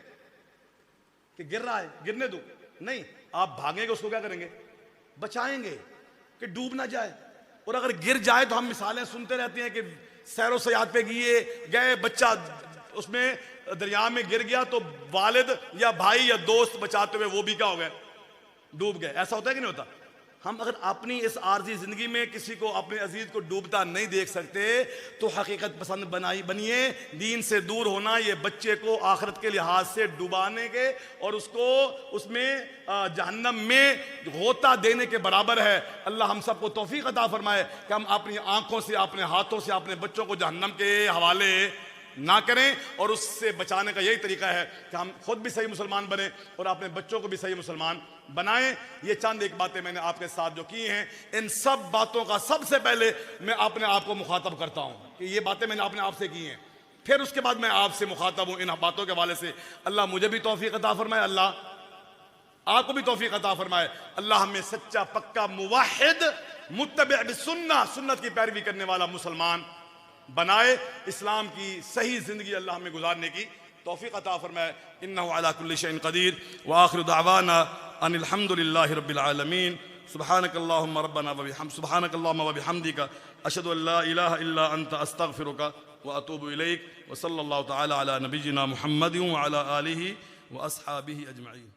कि गिर रहा है, गिरने दो? नहीं, आप भागेंगे, उसको क्या करेंगे? बचाएंगे कि डूब ना जाए। और अगर गिर जाए तो हम मिसालें सुनते रहते हैं कि सैरो सयाहत पे गए, बच्चा उसमें दरिया में गिर गया तो वालिद या भाई या दोस्त बचाते हुए वो भी क्या हो गए? डूब गए। ऐसा होता है कि नहीं होता? हम अगर अपनी इस आर्जी जिंदगी में किसी को, अपने अजीज को डूबता नहीं देख सकते, तो हकीकत पसंद बनिए। दीन से दूर होना ये बच्चे को आखिरत के लिहाज से डुबाने के और उसको उसमें जहन्नम में गोता देने के बराबर है। अल्लाह हम सबको तौफीक अता फरमाए कि हम अपनी आंखों से, अपने हाथों से अपने बच्चों को जहन्नम के हवाले ना करें, और उससे बचाने का यही तरीका है कि हम खुद भी सही मुसलमान बने और अपने बच्चों को भी सही मुसलमान बनाएं। ये चंद एक बातें मैंने आपके साथ जो की हैं, इन सब बातों का सबसे पहले मैं अपने आप को मुखातब करता हूं कि ये बातें मैंने अपने आप से की हैं, फिर उसके बाद मैं आपसे मुखातब हूं इन बातों के हवाले से। अल्लाह मुझे भी तौफीक अता फरमाए, अल्लाह आपको भी तौफीक अता फरमाए। अल्लाह हमें सच्चा पक्का मुवाहिद, मुत्तबि बिस्सुन्नह, सुन्नत की पैरवी करने वाला मुसलमान बनाए। इस्लाम की सही जिंदगी अल्लाह हमें गुजारने की तौफीक अता फरमाए। इन्नहु अला कुल्लि शैइन क़दीर व आखिरु दअवाना अनिल हम्दुलिल्लाहि रब्बिल आलमीन। सुब्हानकल्लाहुम्मा रब्बना व बिहम्दिका, सुब्हानकल्लाहुम्मा व बिहम्दिका, अशहदु अल्ला इलाहा इल्ला अंता अस्तगफिरुका व अतूबु इलैक। व सल्लल्लाहु तआला अला नबिय्यिना मुहम्मदिन व अला आलिहि व अस्हाबिहि अजमईन।